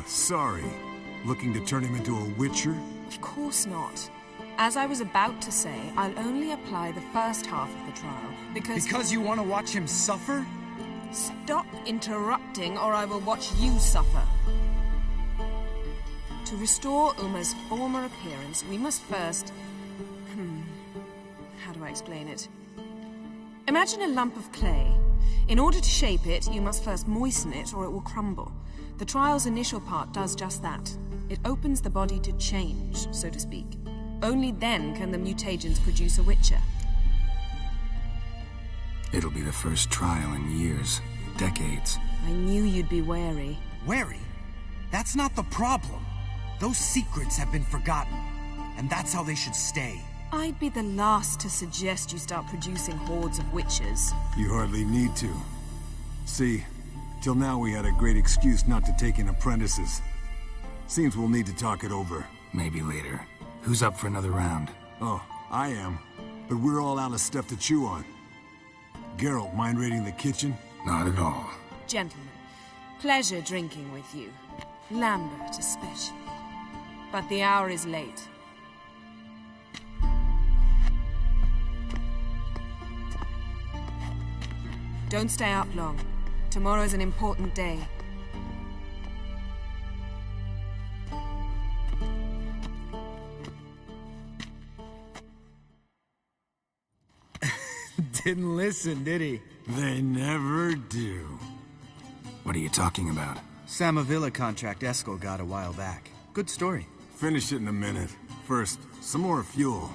Speaker 8: Sorry. Looking to turn him into a witcher?
Speaker 6: Of course not. As I was about to say, I'll only apply the first half of the trial, because—
Speaker 3: Because you want to watch him suffer?
Speaker 6: Stop interrupting, or I will watch you suffer. To restore Uma's former appearance, we must first— how do I explain it? Imagine a lump of clay. In order to shape it, you must first moisten it, or it will crumble. The trial's initial part does just that. It opens the body to change, so to speak. Only then can the mutagens produce a witcher.
Speaker 2: It'll be the first trial in years. Decades.
Speaker 6: I knew you'd be wary.
Speaker 3: Wary? That's not the problem. Those secrets have been forgotten, and that's how they should stay.
Speaker 6: I'd be the last to suggest you start producing hordes of witches.
Speaker 8: You hardly need to. See, till now we had a great excuse not to take in apprentices. Seems we'll need to talk it over.
Speaker 2: Maybe later. Who's up for another round?
Speaker 8: Oh, I am. But we're all out of stuff to chew on. Geralt, mind raiding the kitchen?
Speaker 2: Not at all.
Speaker 6: Gentlemen, pleasure drinking with you. Lambert especially. But the hour is late. Don't stay up long. Tomorrow's an important day.
Speaker 3: Didn't listen, did he?
Speaker 8: They never do.
Speaker 2: What are you talking about?
Speaker 3: Samavilla contract Eskel got a while back. Good story.
Speaker 8: Finish it in a minute. First, some more fuel.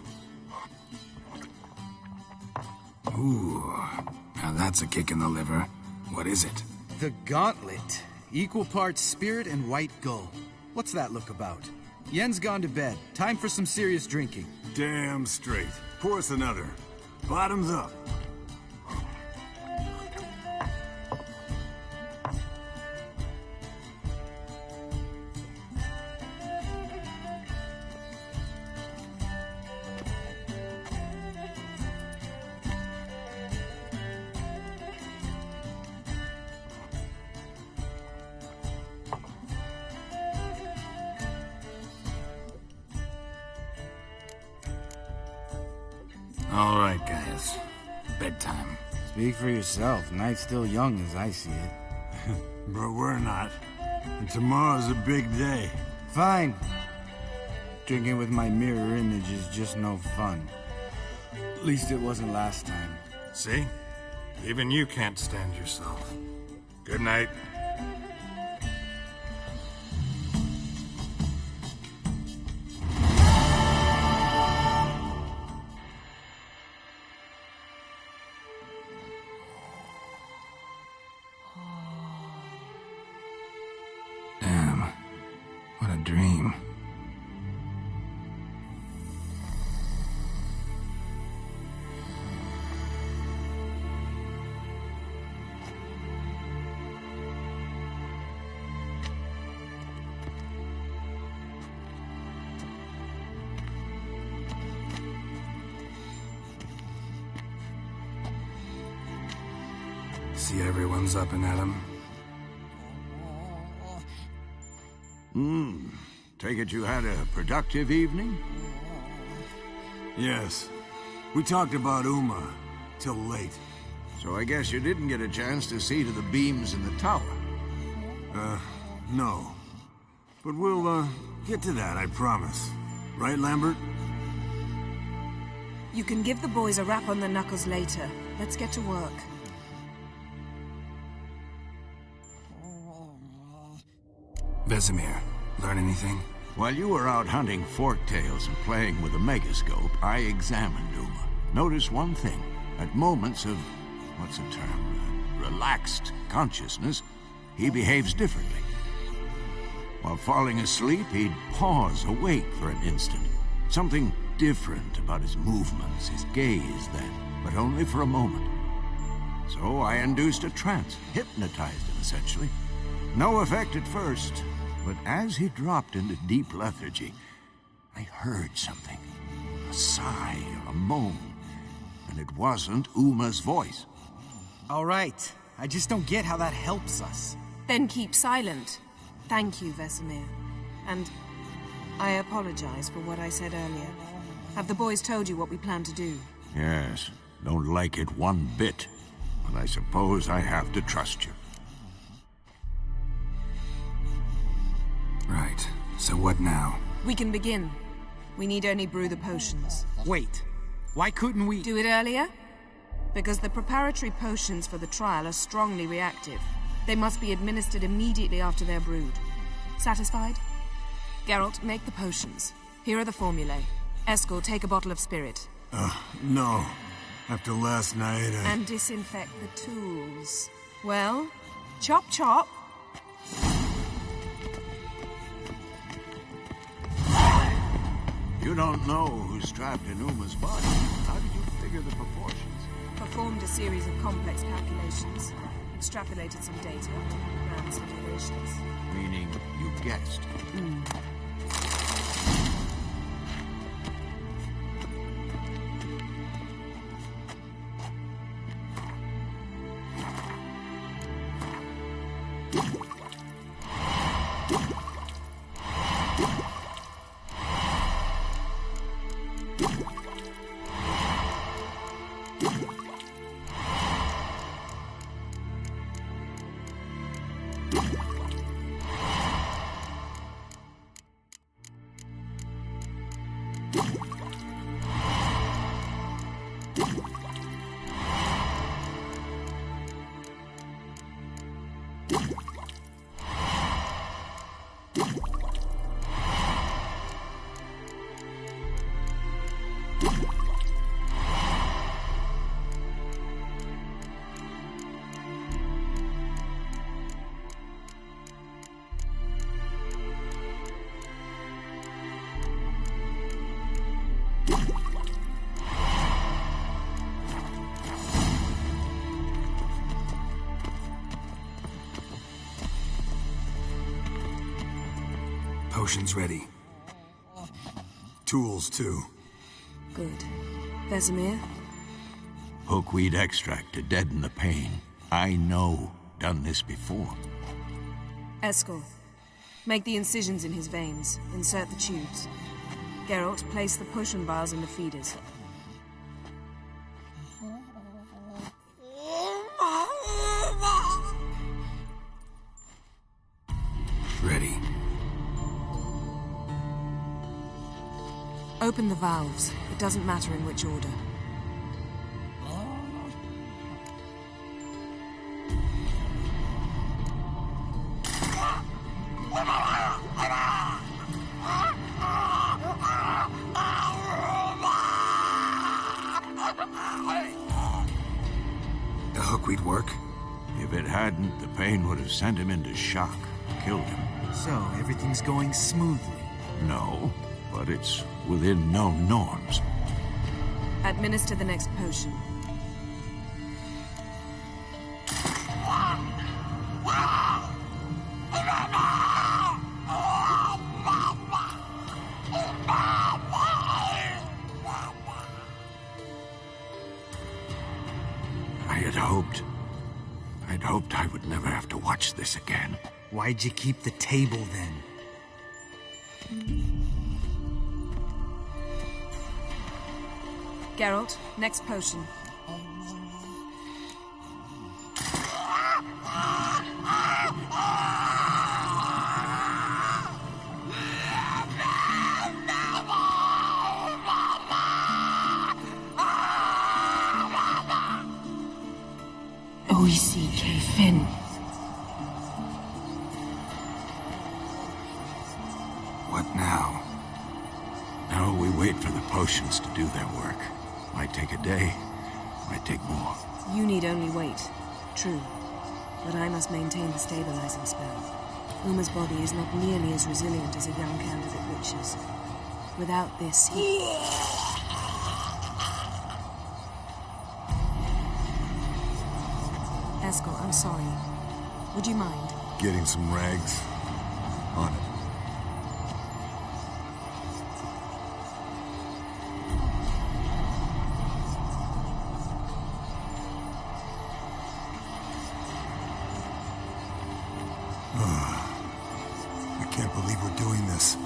Speaker 2: Ooh, now that's a kick in the liver. What is it?
Speaker 3: The Gauntlet. Equal parts spirit and white gull. What's that look about? Yen's gone to bed. Time for some serious drinking.
Speaker 8: Damn straight. Pour us another. Bottoms up.
Speaker 2: All right, guys. Bedtime.
Speaker 10: Speak for yourself. Night's still young as I see it.
Speaker 8: But we're not. And tomorrow's a big day.
Speaker 10: Fine. Drinking with my mirror image is just no fun. At least it wasn't last time.
Speaker 2: See? Even you can't stand yourself. Good night. dream. See everyone's up and at 'em.
Speaker 4: Take it you had a productive evening?
Speaker 8: Yes. We talked about Uma till late.
Speaker 4: So I guess you didn't get a chance to see to the beams in the tower.
Speaker 8: No. But we'll, get to that, I promise. Right, Lambert?
Speaker 6: You can give the boys a rap on the knuckles later. Let's get to work.
Speaker 2: Vesemir, learn anything?
Speaker 4: While you were out hunting forktails and playing with a megascope, I examined Uma. Notice one thing. At moments of, what's the term, relaxed consciousness, he behaves differently. While falling asleep, he'd pause, awake for an instant. Something different about his movements, his gaze then, but only for a moment. So I induced a trance, hypnotized him essentially. No effect at first, but as he dropped into deep lethargy, I heard something. A sigh or a moan, and it wasn't Uma's voice.
Speaker 3: All right. I just don't get how that helps us.
Speaker 6: Then keep silent. Thank you, Vesemir. And I apologize for what I said earlier. Have the boys told you what we plan to do?
Speaker 4: Yes, don't like it one bit, but I suppose I have to trust you.
Speaker 2: Right. So what now?
Speaker 6: We can begin. We need only brew the potions.
Speaker 3: Wait. Why couldn't we...
Speaker 6: Do it earlier? Because the preparatory potions for the trial are strongly reactive. They must be administered immediately after they're brewed. Satisfied? Geralt, make the potions. Here are the formulae. Eskel, take a bottle of spirit.
Speaker 8: No. After last night,
Speaker 6: And disinfect the tools. Well, chop chop.
Speaker 4: You don't know who's trapped in Uma's body. How did you figure the proportions?
Speaker 6: Performed a series of complex calculations. Extrapolated some data. Ran simulations.
Speaker 4: Meaning you guessed.
Speaker 2: Potions ready.
Speaker 8: tools, too.
Speaker 6: Good. Vesemir?
Speaker 4: Hookweed extract to deaden the pain. I know. Done this before.
Speaker 6: Eskel, make the incisions in his veins. Insert the tubes. Geralt, place the potion vials in the feeders.
Speaker 2: Ready.
Speaker 6: Open the valves. It doesn't matter in which order.
Speaker 2: The hookweed work?
Speaker 4: If it hadn't, the pain would have sent him into shock, killed him.
Speaker 3: So, everything's going smoothly.
Speaker 4: No, but it's within known norms.
Speaker 6: Administer the next potion.
Speaker 4: I'd hoped I would never have to watch this again.
Speaker 3: Why'd you keep the table then?
Speaker 6: Geralt, next potion.
Speaker 9: O.E.C.K. Finn.
Speaker 2: What now?
Speaker 4: Now we wait for the potions to do their work. Might take a day, might take more.
Speaker 6: You need only wait. True. But I must maintain the stabilizing spell. Uma's body is not nearly as resilient as a young candidate witch's. Without this, he... Eskel, I'm sorry. Would you mind?
Speaker 8: Getting some rags? On it. I can't believe we're doing this.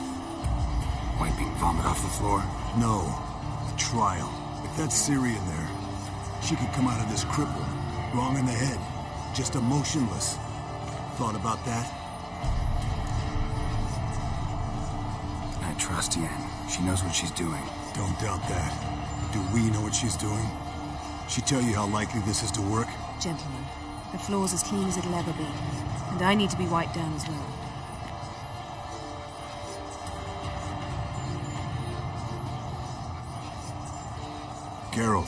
Speaker 2: Wiping vomit off the floor?
Speaker 8: No. The trial. If that's Syrian there, she could come out of this crippled. Wrong in the head. Just emotionless. Thought about that?
Speaker 2: I trust Yen. She knows what she's doing.
Speaker 8: Don't doubt that. Do we know what she's doing? She tell you how likely this is to work?
Speaker 6: Gentlemen, the floor's as clean as it'll ever be. And I need to be wiped down as well.
Speaker 8: Geralt,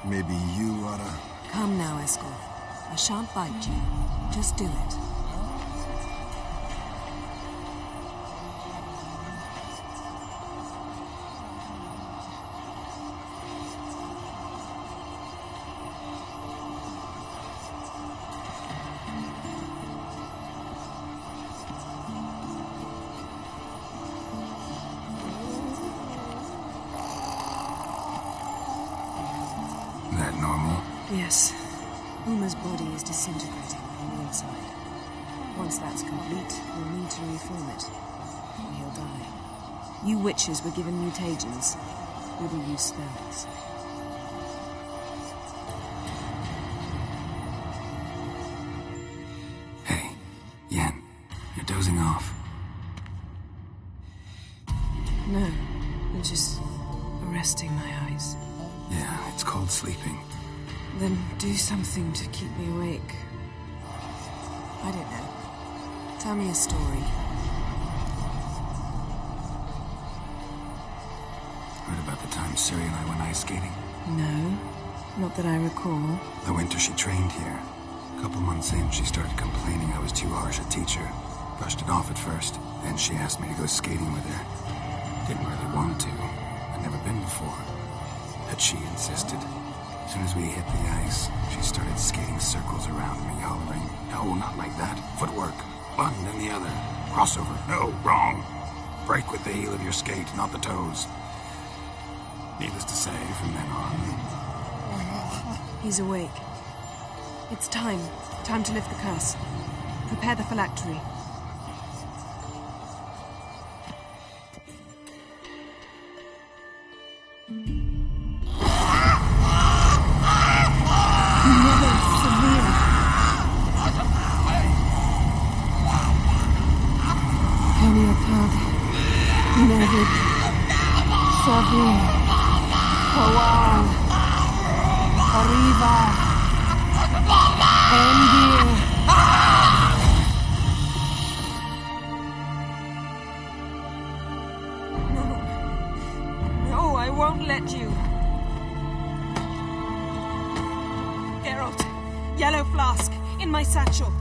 Speaker 8: maybe you oughta...
Speaker 6: Come now, Eskel. I shan't bite you. Just do it.
Speaker 2: That normal?
Speaker 6: Yes. Uma's body is disintegrating on the inside. Once that's complete, we'll need to reform it. Or he'll die. You witches were given mutagens. We will use spells.
Speaker 2: Hey, Yen, you're dozing off.
Speaker 6: No, I'm just resting my eyes.
Speaker 2: Yeah, it's called sleeping.
Speaker 6: Then do something to keep me awake. I don't know. Tell me a story.
Speaker 2: Heard about the time Ciri and I went ice skating?
Speaker 6: No, not that I recall.
Speaker 2: The winter she trained here. A couple months in, she started complaining I was too harsh a teacher. Brushed it off at first. Then she asked me to go skating with her. Didn't really want to. I'd never been before. But she insisted. As soon as we hit the ice, she started skating circles around me, hollering, "No, not like that. Footwork. One, then the other. Crossover. No, wrong. Break with the heel of your skate, not the toes." Needless to say, from then on...
Speaker 6: He's awake. It's time. Time to lift the curse. Prepare the phylactery. No, I won't let you. Geralt, yellow flask, in my satchel.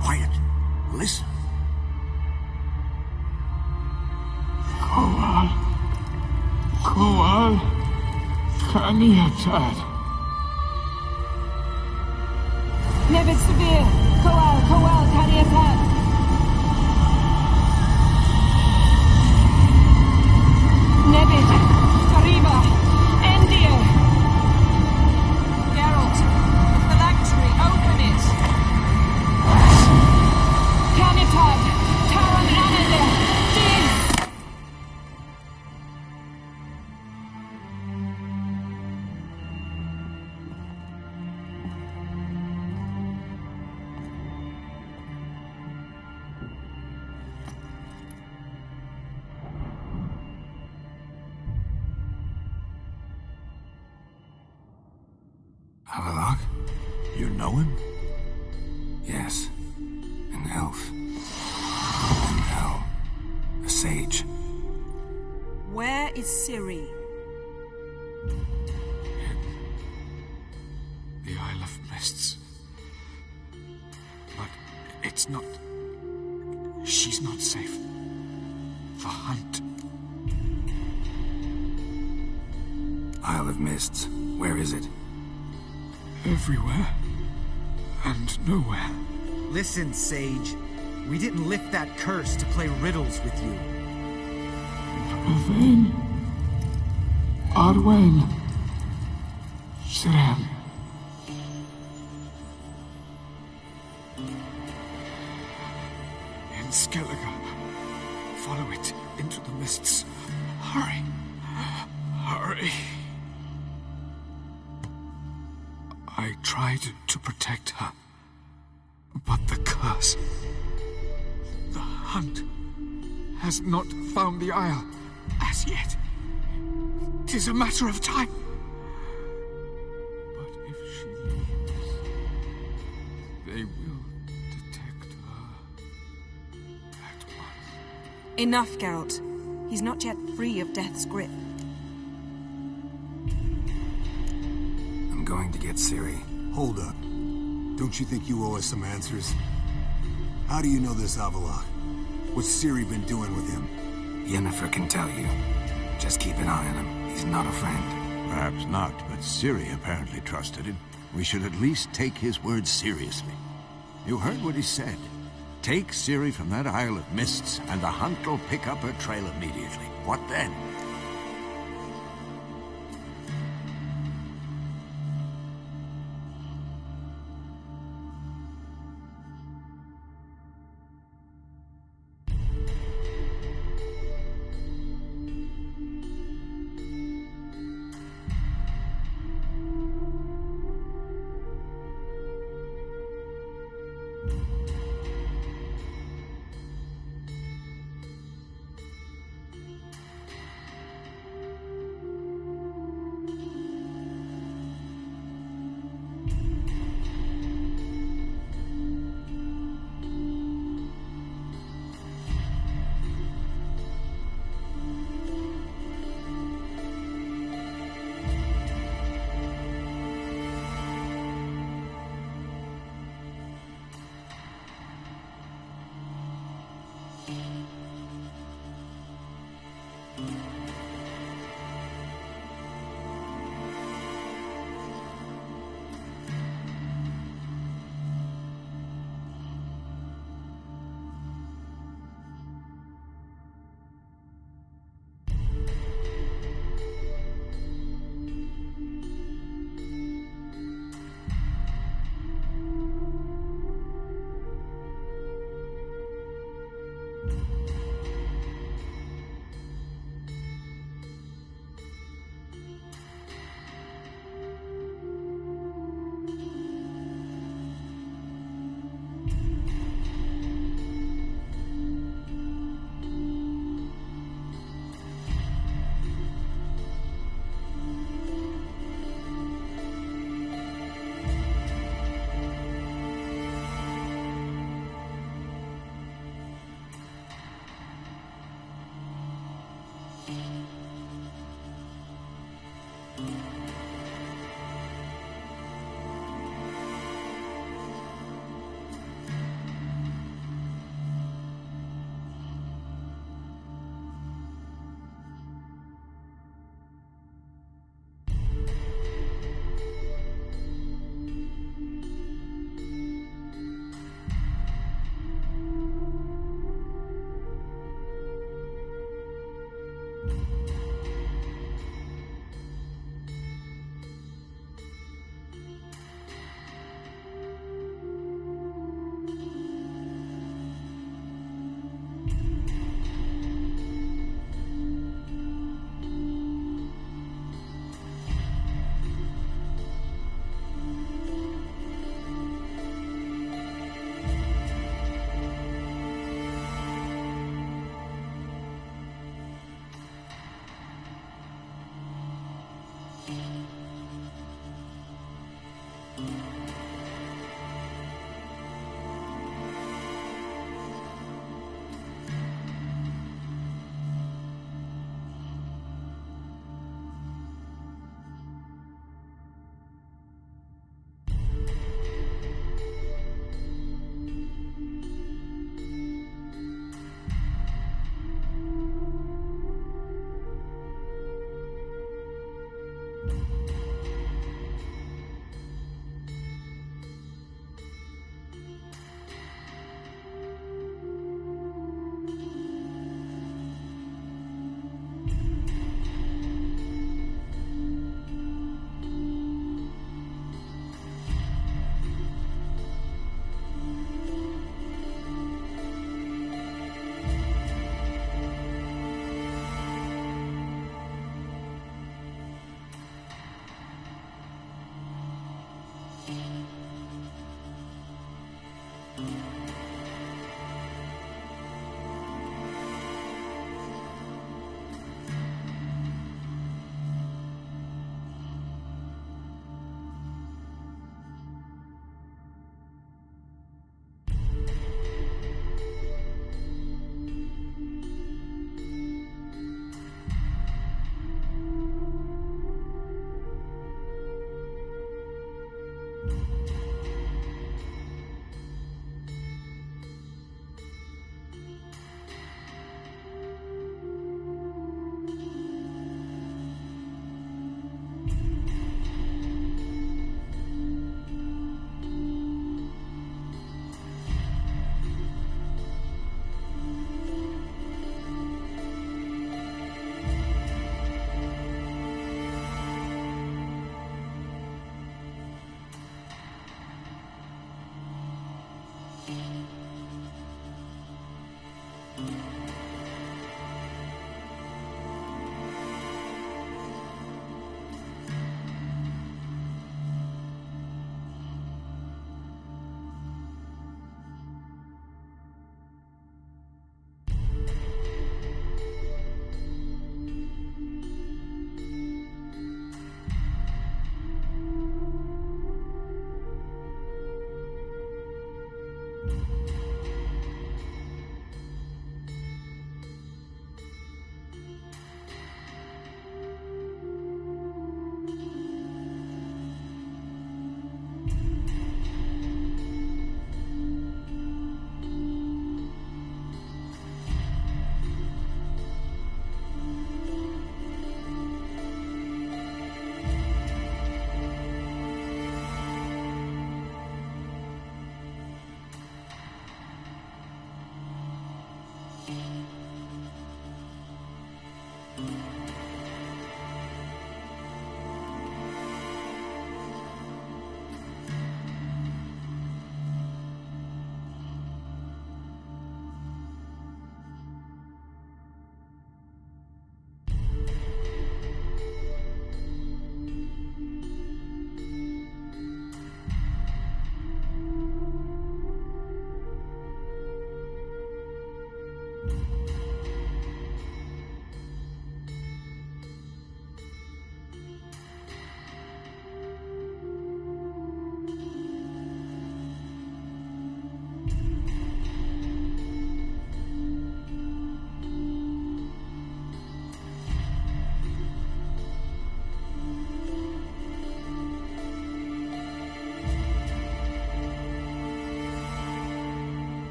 Speaker 4: Quiet. listen.
Speaker 5: Koal, Kaniatad.
Speaker 9: Nevid Severe, Koal, Kaniatad. Nevid, Kariba, Endir.
Speaker 6: Geralt, the phylactery, open it!
Speaker 9: Kanitad, Taran Anade, Dis!
Speaker 2: Avallac'h?
Speaker 4: You know him?
Speaker 2: Yes. An elf. An hell. A sage.
Speaker 6: Where is Ciri?
Speaker 1: The Isle of Mists. But it's not... She's not safe. The hunt.
Speaker 2: Isle of Mists. Where is it?
Speaker 1: Everywhere. And nowhere.
Speaker 3: Listen, Sage. We didn't lift that curse to play riddles with you.
Speaker 5: Yvain. Arwen. Siren.
Speaker 1: In Skellige. Follow it into the mists. Hurry. Hurry. I tried to protect her. But the curse... The hunt... has not found the Isle. As yet. 'Tis a matter of time. But if she leaves... they will detect her... at once.
Speaker 6: Enough, Geralt. He's not yet free of death's grip.
Speaker 2: I'm going to get Ciri.
Speaker 8: Hold up. Don't you think you owe us some answers? How do you know this Avallac'h? What's Ciri been doing with him?
Speaker 2: Yennefer can tell you. Just keep an eye on him. He's not a friend.
Speaker 4: Perhaps not, but Ciri apparently trusted him. We should at least take his words seriously. You heard what he said. Take Ciri from that Isle of Mists, and the hunt will pick up her trail immediately. What then?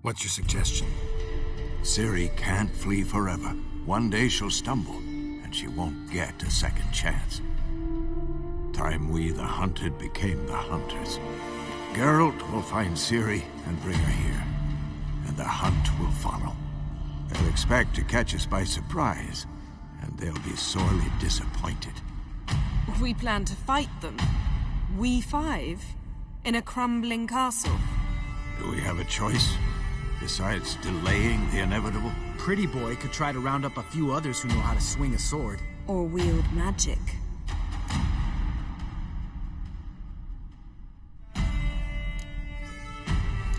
Speaker 2: What's your suggestion?
Speaker 4: Ciri can't flee forever. One day she'll stumble, and she won't get a second chance. Time we, the hunted, became the hunters. Geralt will find Ciri and bring her here, and the hunt will follow. They'll expect to catch us by surprise, and they'll be sorely disappointed.
Speaker 6: We plan to fight them. We five? In a crumbling castle?
Speaker 4: Do we have a choice? Besides delaying the inevitable?
Speaker 3: Pretty Boy could try to round up a few others who know how to swing a sword.
Speaker 6: Or wield magic.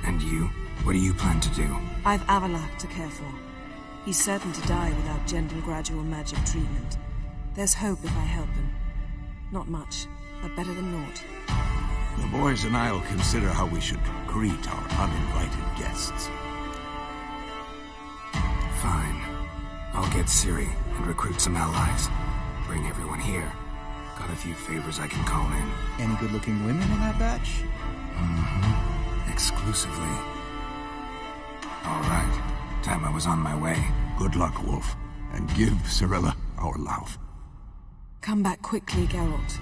Speaker 2: And you? What do you plan to do?
Speaker 6: I've Avallac'h to care for. He's certain to die without gentle, gradual magic treatment. There's hope if I help him. Not much, but better than naught.
Speaker 4: The boys and I'll consider how we should greet our uninvited guests.
Speaker 2: Fine. I'll get Ciri and recruit some allies. Bring everyone here. Got a few favors I can call in.
Speaker 3: Any good-looking women in that batch?
Speaker 2: Mm-hmm. Exclusively. All right. Time I was on my way.
Speaker 4: Good luck, Wolf. And give Cirilla our love.
Speaker 6: Come back quickly, Geralt.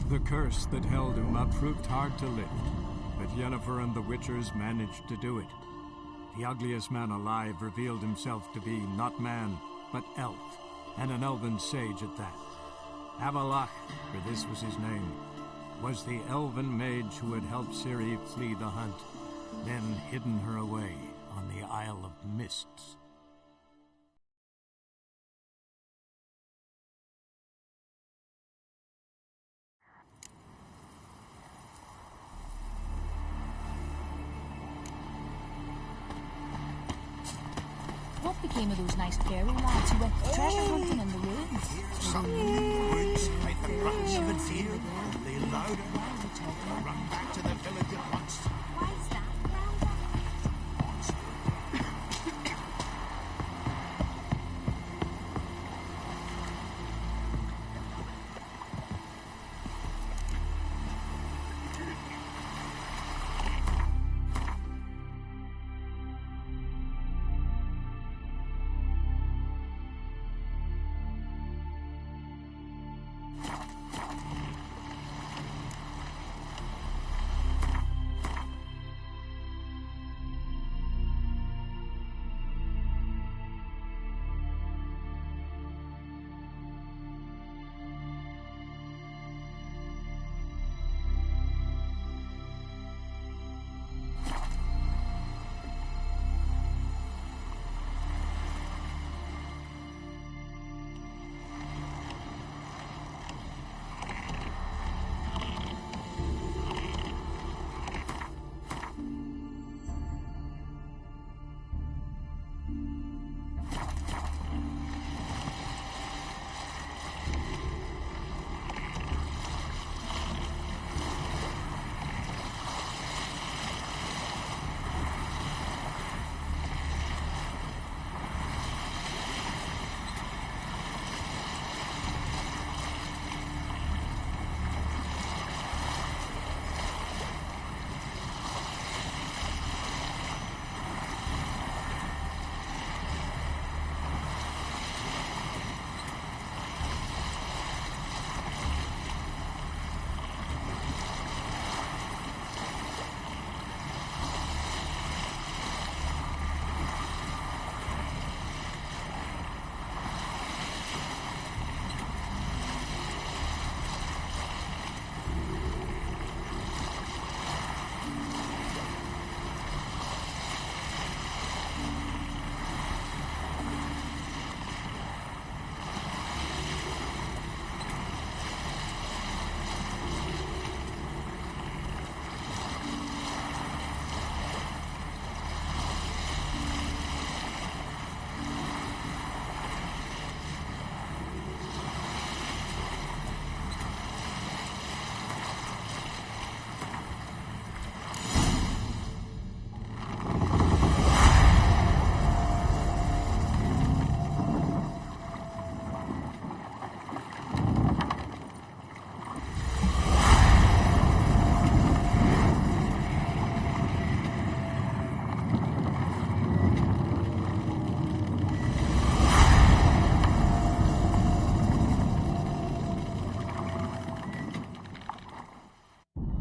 Speaker 1: The curse that held Uma proved hard to lift, but Yennefer and the Witchers managed to do it. The ugliest man alive revealed himself to be not man, but elf, and an elven sage at that. Avallac'h, for this was his name, was the elven mage who had helped Ciri flee the hunt, then hidden her away on the Isle of Mists.
Speaker 11: What became of those nice fairy lads who went treasure hunting in the ruins?
Speaker 12: Some woods, like the grunts of a deer, they louder, run back to the village at once.
Speaker 11: Why is that,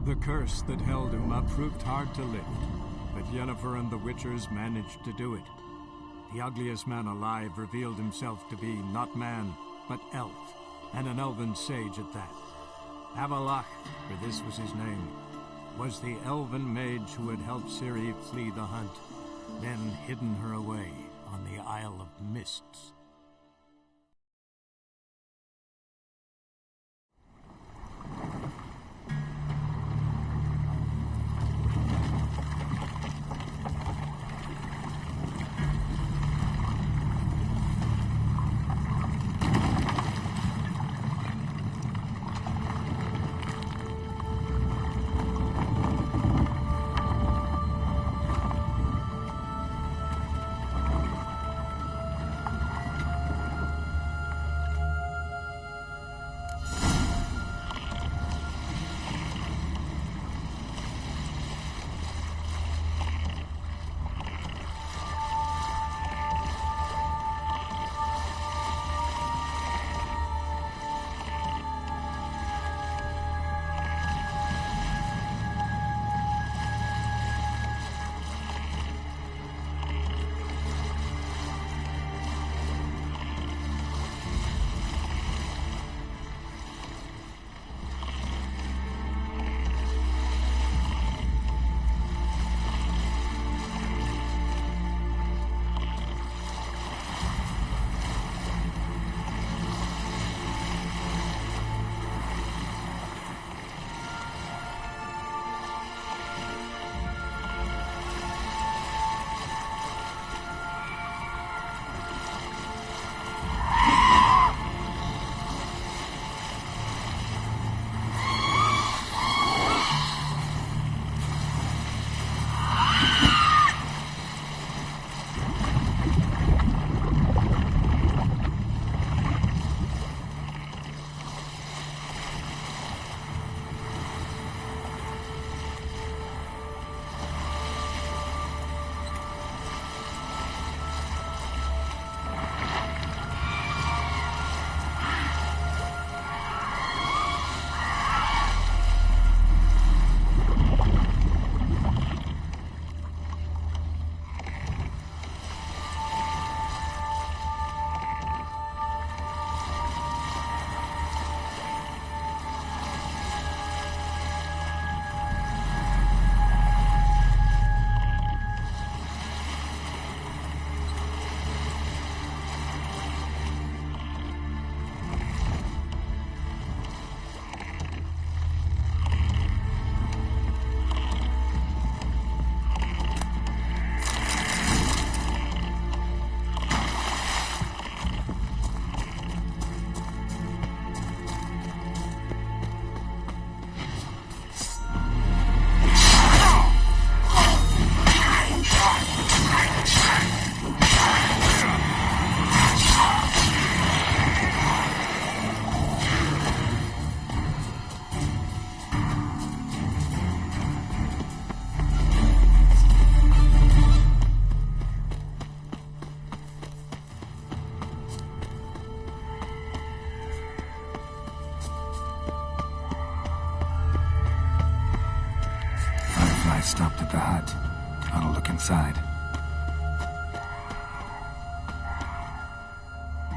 Speaker 1: The curse that held Uma proved hard to lift, but Yennefer and the Witchers managed to do it. The ugliest man alive revealed himself to be not man, but elf, and an elven sage at that. Avallac'h, for this was his name, was the elven mage who had helped Ciri flee the hunt, then hidden her away on the Isle of Mists.
Speaker 2: stopped at the hut. I'll look inside.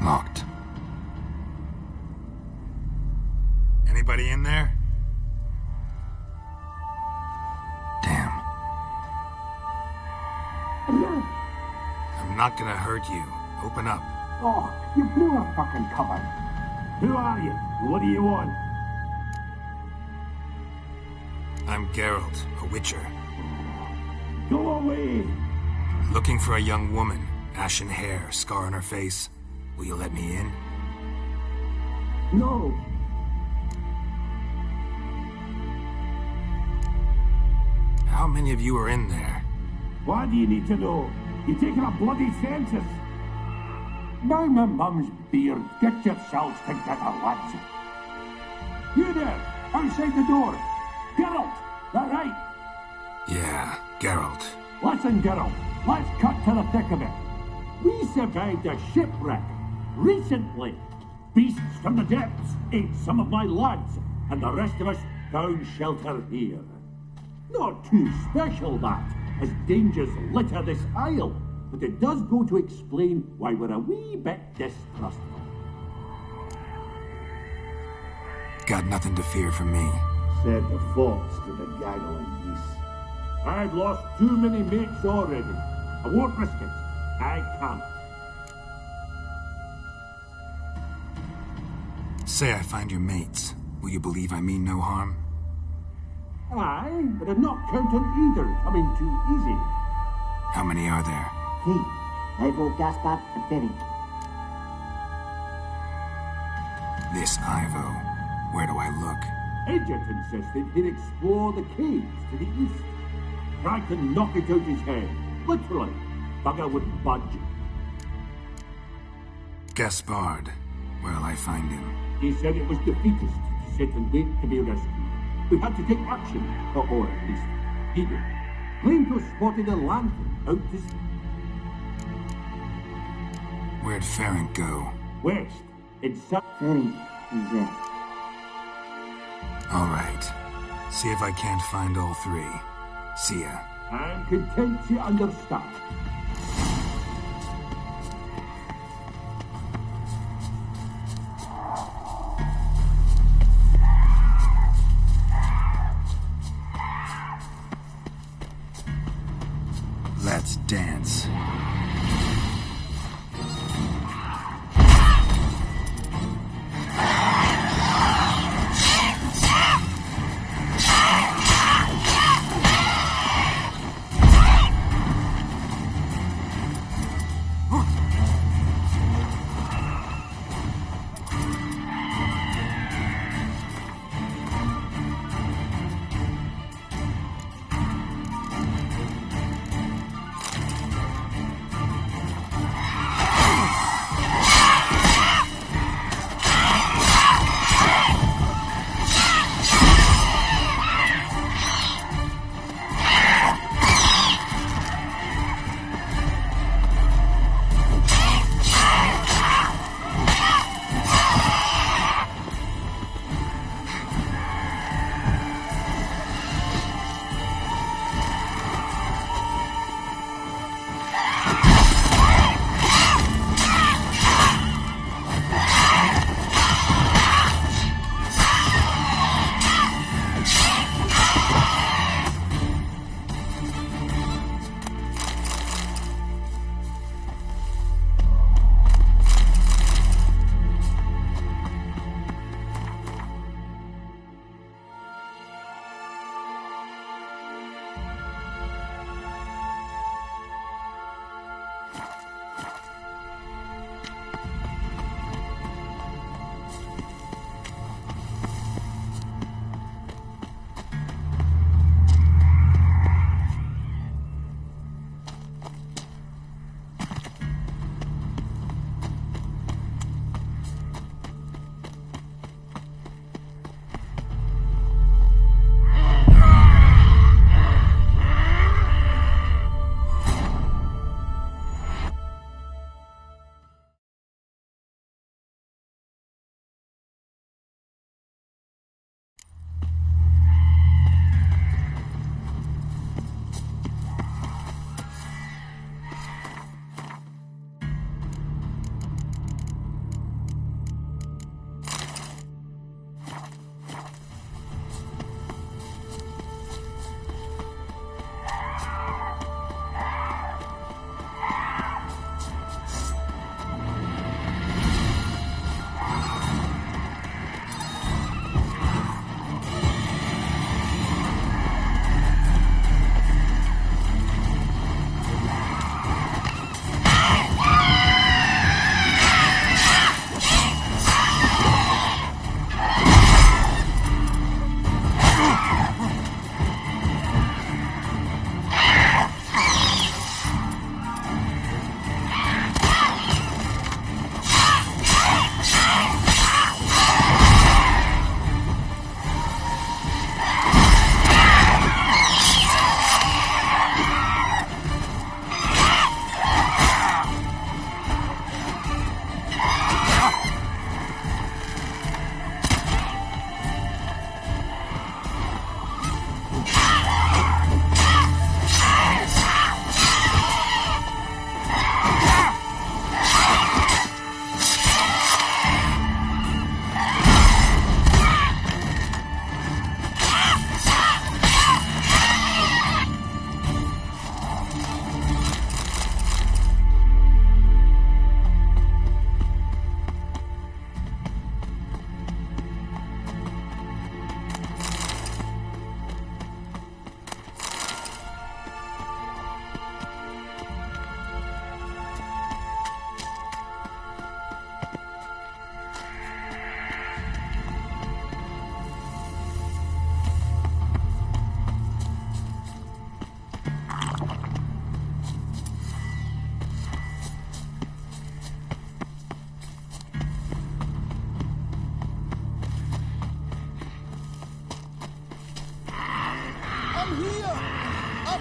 Speaker 2: Locked. Anybody in there? Damn. I'm not gonna hurt you. Open up.
Speaker 13: Oh, you blew a fucking cover. Who are you? What do you want?
Speaker 2: I'm Geralt, a witcher.
Speaker 13: Go away!
Speaker 2: Looking for a young woman. Ashen hair, scar on her face. Will you let me in?
Speaker 13: No.
Speaker 2: How many of you are in there?
Speaker 13: Why do you need to know? You're taking a bloody census. Now my mum's beard, get yourselves together, lads. You there, outside the door. Geralt, that right?
Speaker 2: Yeah, Geralt.
Speaker 13: Listen, Geralt, let's cut to the thick of it. We survived a shipwreck recently. Beasts from the depths ate some of my lads, and the rest of us found shelter here. Not too special, that, as dangers litter this isle, but it does go to explain why we're a wee bit distrustful.
Speaker 2: Got nothing to fear from me.
Speaker 13: Said the fox to the gaggling geese. I've lost too many mates already. I won't risk it. I can't.
Speaker 2: Say I find your mates. Will you believe I mean no harm?
Speaker 13: Aye, but I'm not counting either coming too easy.
Speaker 2: How many are there?
Speaker 14: Hey, Ivo, Gaspard, and Fenning.
Speaker 2: This Ivo. Where do I look?
Speaker 13: Edget insisted he'd explore the caves to the east. Tried to knock it out his head. Literally. Bugger wouldn't budge.
Speaker 2: Gaspard. Where'll I find him?
Speaker 13: He said it was defeatist to sit and wait to be rescued. We had to take action, or at least he did. Claimed to have spotted a lantern out to sea.
Speaker 2: Where'd Ferenc go?
Speaker 13: West. In south.
Speaker 14: Ferenc is there.
Speaker 2: All right. See if I can't find all three. See ya.
Speaker 13: I'm content you understand.
Speaker 2: Let's dance.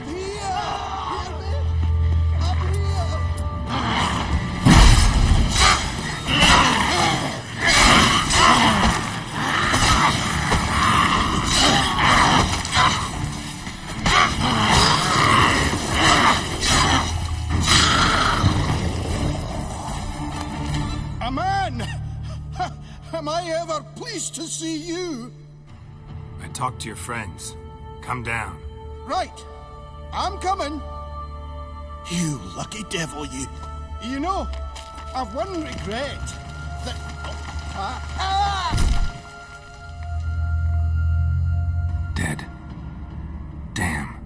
Speaker 12: Up here! Hear me? Up here! A man! Am I ever pleased to see you?
Speaker 2: I talked to your friends. Come down.
Speaker 12: Right. I'm coming. You lucky devil, you. You know, I've one regret. That...
Speaker 2: Dead. Damn.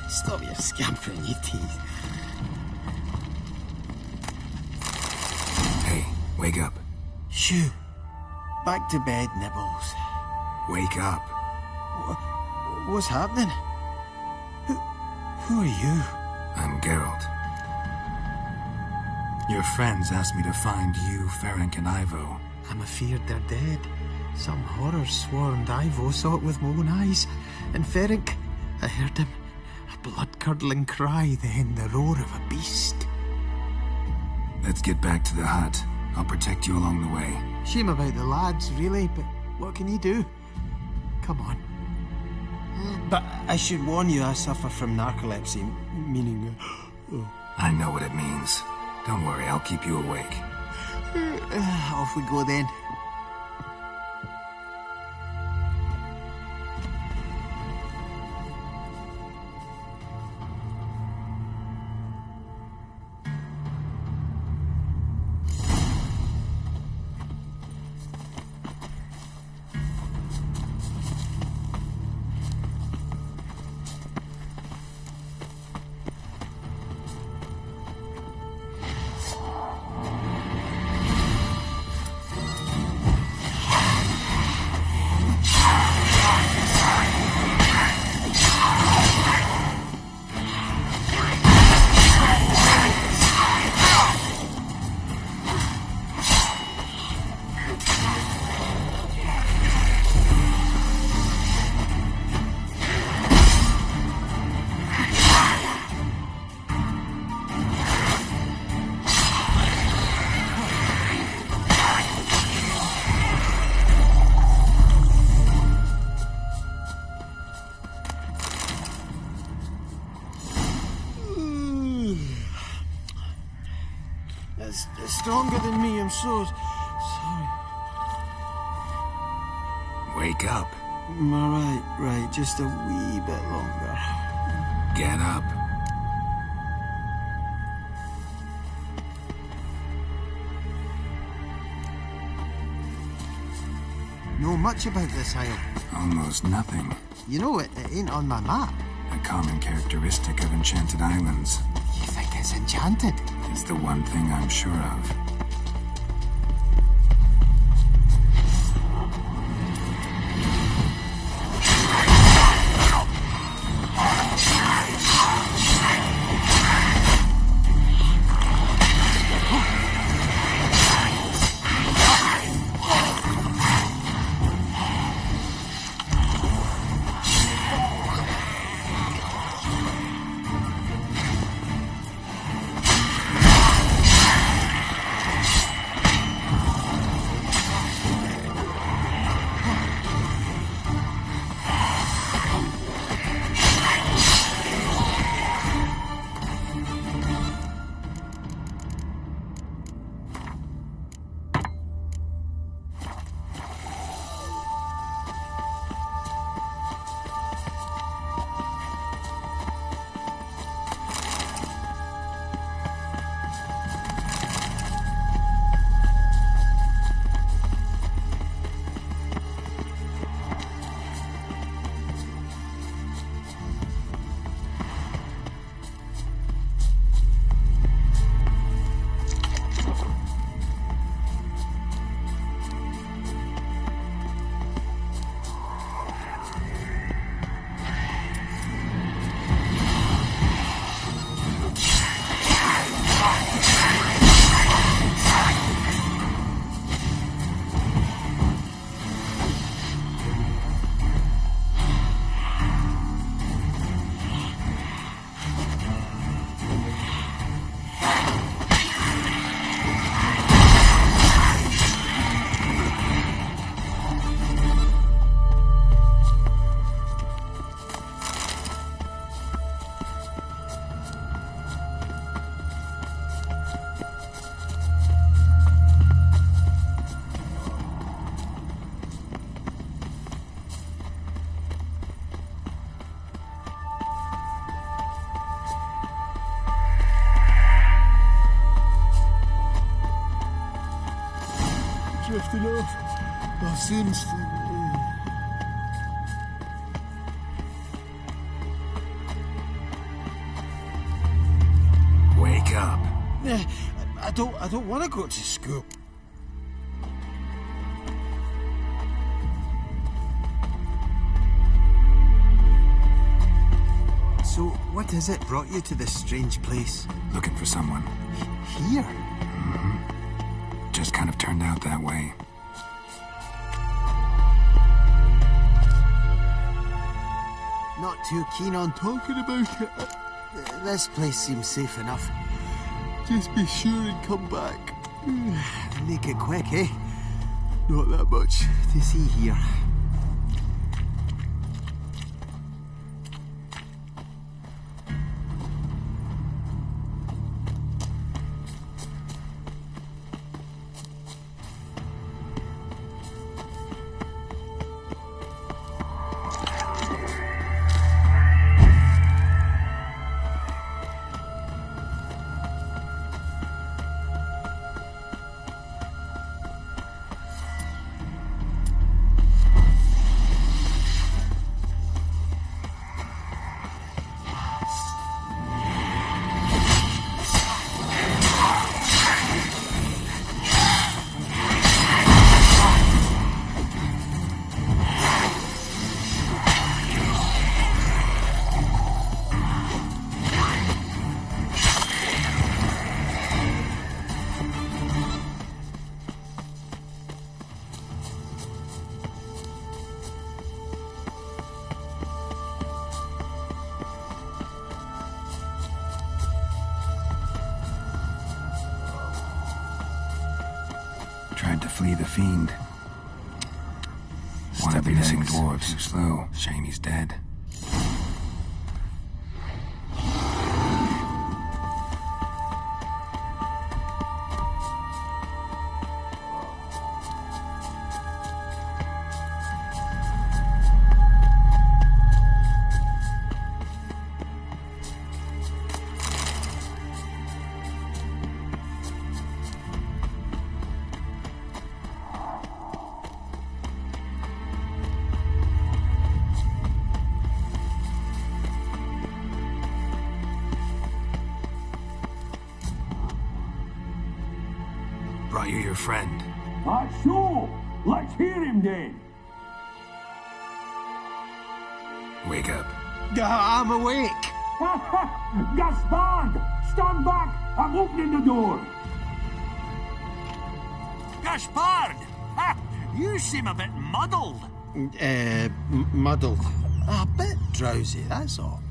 Speaker 12: Stop your scampering, you teeth.
Speaker 2: Hey, wake up.
Speaker 12: Shoo. Back to bed, Nibbles.
Speaker 2: Wake up.
Speaker 12: What's happening? Who are you?
Speaker 2: I'm Geralt. Your friends asked me to find you, Ferenc, and Ivo.
Speaker 12: I'm afeard they're dead. Some horror swarmed Ivo, saw it with my own eyes. And Ferenc, I heard him. A blood-curdling cry, then the roar of a beast.
Speaker 2: Let's get back to the hut. I'll protect you along the way.
Speaker 12: Shame about the lads, really, but what can you do? Come on. But I should warn you, I suffer from narcolepsy, meaning...
Speaker 2: I know what it means. Don't worry, I'll keep you awake.
Speaker 12: Off we go then. It's stronger than me, I'm so sorry.
Speaker 2: Wake up.
Speaker 12: Right, just a wee bit longer.
Speaker 2: Get up.
Speaker 12: Know much about this isle?
Speaker 2: Almost nothing.
Speaker 12: You know, it ain't on my map.
Speaker 2: A common characteristic of enchanted islands.
Speaker 12: You think it's enchanted?
Speaker 2: It's the one thing I'm sure of.
Speaker 5: drifting off. My sins.
Speaker 2: Wake up.
Speaker 10: I don't want to go to school.
Speaker 12: So, what is it brought you to this strange place?
Speaker 2: Looking for someone.
Speaker 12: Here?
Speaker 2: Just kind of turned out that way.
Speaker 12: Not too keen on talking about it. This place seems safe enough. Just be sure and come back. Make it quick, eh? Not that much to see here.
Speaker 2: Tried to flee the fiend. One of the missing dwarves. Too slow. Shame he's dead. Brought you your friend.
Speaker 13: Sure. Let's hear him then.
Speaker 2: Wake up.
Speaker 12: I'm awake.
Speaker 13: Gaspard! Stand back! I'm opening the door.
Speaker 4: Gaspard! Ha! You seem a bit muddled.
Speaker 12: Muddled. A bit drowsy, that's all.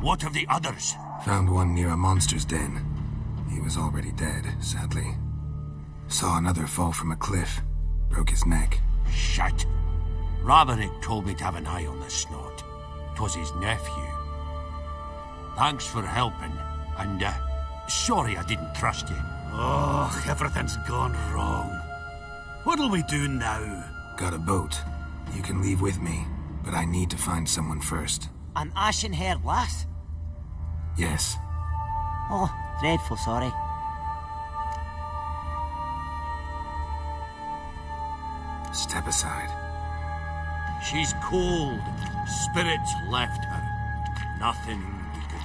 Speaker 4: What of the others?
Speaker 2: Found one near a monster's den. He was already dead, sadly. Saw another fall from a cliff. Broke his neck.
Speaker 4: Shit. Roderick told me to have an eye on the snot. 'Twas his nephew. Thanks for helping, and sorry I didn't trust you.
Speaker 15: Oh, everything's gone wrong. What'll we do now?
Speaker 2: Got a boat. You can leave with me, but I need to find someone first.
Speaker 16: An ashen-haired lass?
Speaker 2: Yes.
Speaker 16: Oh, dreadful sorry.
Speaker 2: Step aside.
Speaker 4: She's cold. Spirits left her. Nothing we could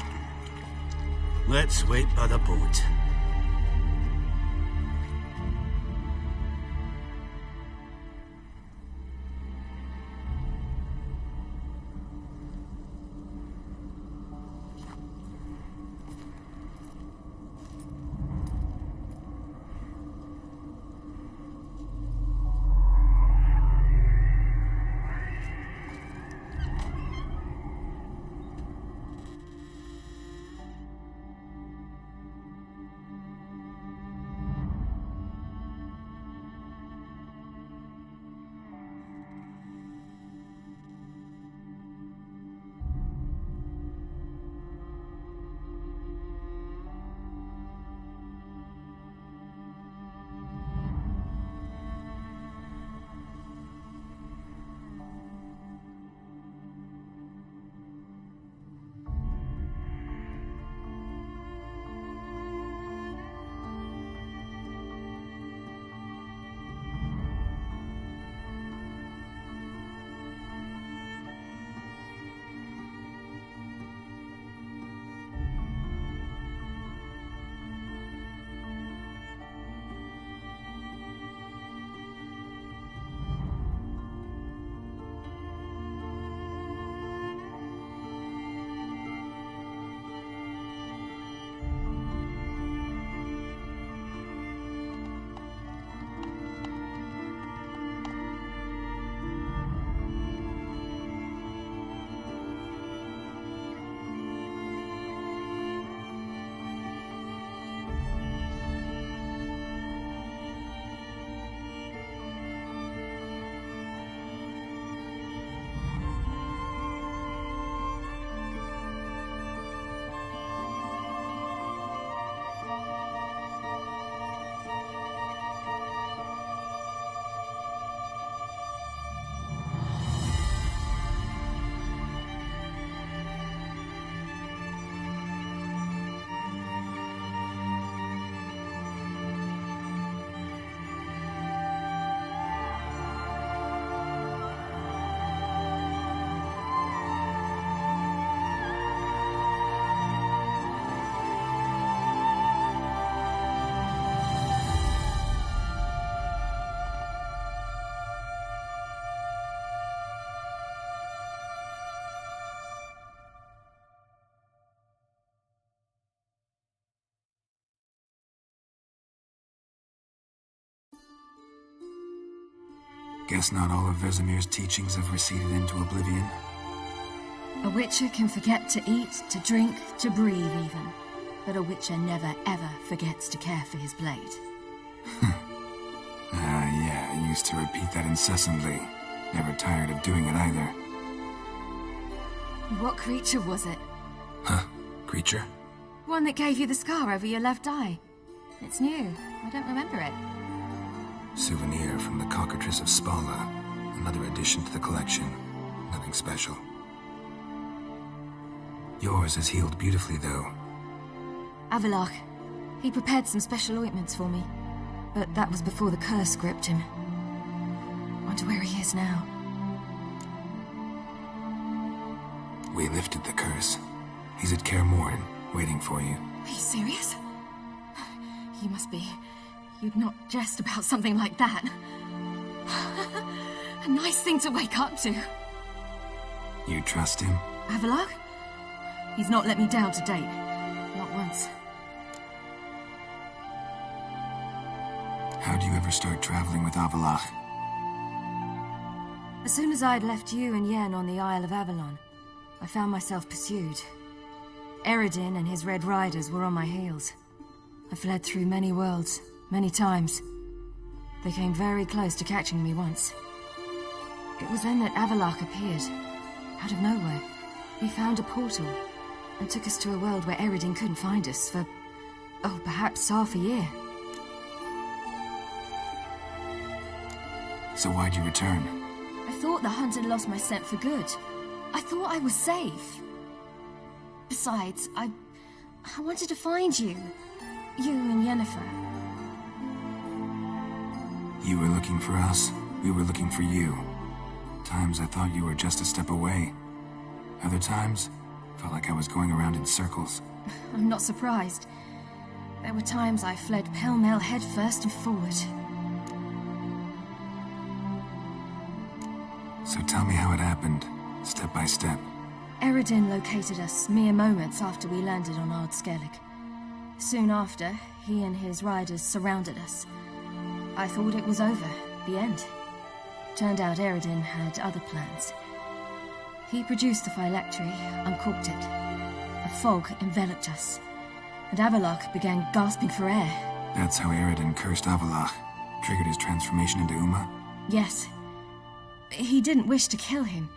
Speaker 4: do.
Speaker 15: Let's wait by the boat.
Speaker 2: Guess not all of Vesemir's teachings have receded into oblivion.
Speaker 11: A Witcher can forget to eat, to drink, to breathe even. But a Witcher never ever forgets to care for his blade.
Speaker 2: Yeah, I used to repeat that incessantly. Never tired of doing it either.
Speaker 11: What creature was it?
Speaker 2: Huh? Creature?
Speaker 11: One that gave you the scar over your left eye. It's new. I don't remember it.
Speaker 2: Souvenir from the Cockatrice of Spala. Another addition to the collection. Nothing special. Yours is healed beautifully, though.
Speaker 11: Avallac'h. He prepared some special ointments for me. But that was before the curse gripped him. Wonder where he is now.
Speaker 2: We lifted the curse. He's at Kaer Morhen, waiting for you.
Speaker 11: Are you serious? You must be. You'd not jest about something like that. A nice thing to wake up to.
Speaker 2: You trust him?
Speaker 11: Avallac'h? He's not let me down to date. Not once.
Speaker 2: How'd you ever start traveling with Avallac'h?
Speaker 11: As soon as I'd left you and Yen on the Isle of Avalon, I found myself pursued. Eredin and his Red Riders were on my heels. I fled through many worlds, many times. They came very close to catching me once. It was then that Avallac'h appeared, out of nowhere. He found a portal and took us to a world where Eredin couldn't find us for, perhaps half a year.
Speaker 2: So why'd you return?
Speaker 11: I thought the hunt had lost my scent for good. I thought I was safe. Besides, I wanted to find you. You and Yennefer.
Speaker 2: You were looking for us, we were looking for you. Times I thought you were just a step away. Other times, felt like I was going around in circles.
Speaker 11: I'm not surprised. There were times I fled pell-mell headfirst and forward.
Speaker 2: So tell me how it happened, step by step.
Speaker 11: Eredin located us mere moments after we landed on Ard Skellig. Soon after, he and his riders surrounded us. I thought it was over, the end. Turned out Eredin had other plans. He produced the phylactery, uncorked it. A fog enveloped us, and Avallac'h began gasping for air.
Speaker 2: That's how Eredin cursed Avallac'h, triggered his transformation into Uma?
Speaker 11: Yes. He didn't wish to kill him.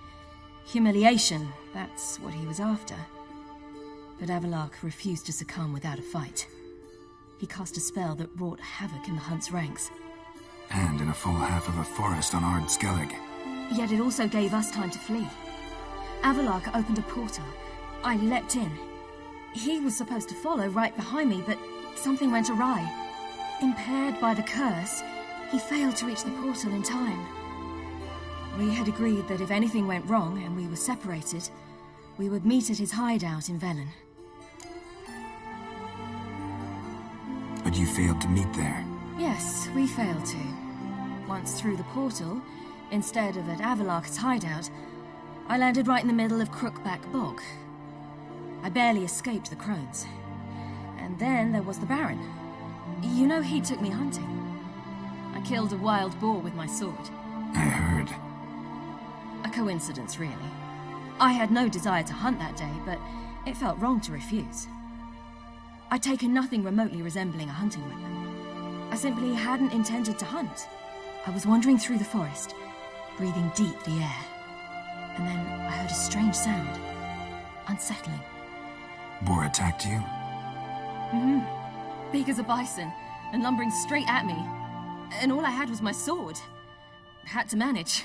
Speaker 11: Humiliation, that's what he was after. But Avallac'h refused to succumb without a fight. He cast a spell that wrought havoc in the hunt's ranks.
Speaker 2: And in a full half of a forest on Ard Skellig.
Speaker 11: Yet it also gave us time to flee. Avallac'h opened a portal. I leapt in. He was supposed to follow right behind me, but something went awry. Impaired by the curse, he failed to reach the portal in time. We had agreed that if anything went wrong and we were separated, we would meet at his hideout in Velen.
Speaker 2: But you failed to meet there.
Speaker 11: Yes, we failed to. Once through the portal, instead of at Avallac'h's hideout, I landed right in the middle of Crookback Bog. I barely escaped the crones. And then there was the Baron. You know he took me hunting. I killed a wild boar with my sword.
Speaker 2: I heard.
Speaker 11: A coincidence, really. I had no desire to hunt that day, but it felt wrong to refuse. I'd taken nothing remotely resembling a hunting weapon. I simply hadn't intended to hunt. I was wandering through the forest, breathing deep the air. And then I heard a strange sound. Unsettling.
Speaker 2: Boar attacked you?
Speaker 11: Mm-hmm. Big as a bison, and lumbering straight at me. And all I had was my sword. Had to manage.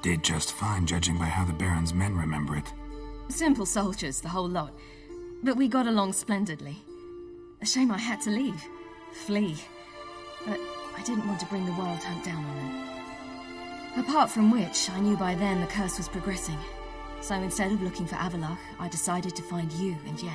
Speaker 2: Did just fine, judging by how the Baron's men remember it.
Speaker 11: Simple soldiers, the whole lot. But we got along splendidly. A shame I had to leave. Flee. But I didn't want to bring the Wild Hunt down on them. Apart from which, I knew by then the curse was progressing. So instead of looking for Avallac'h, I decided to find you and Yen.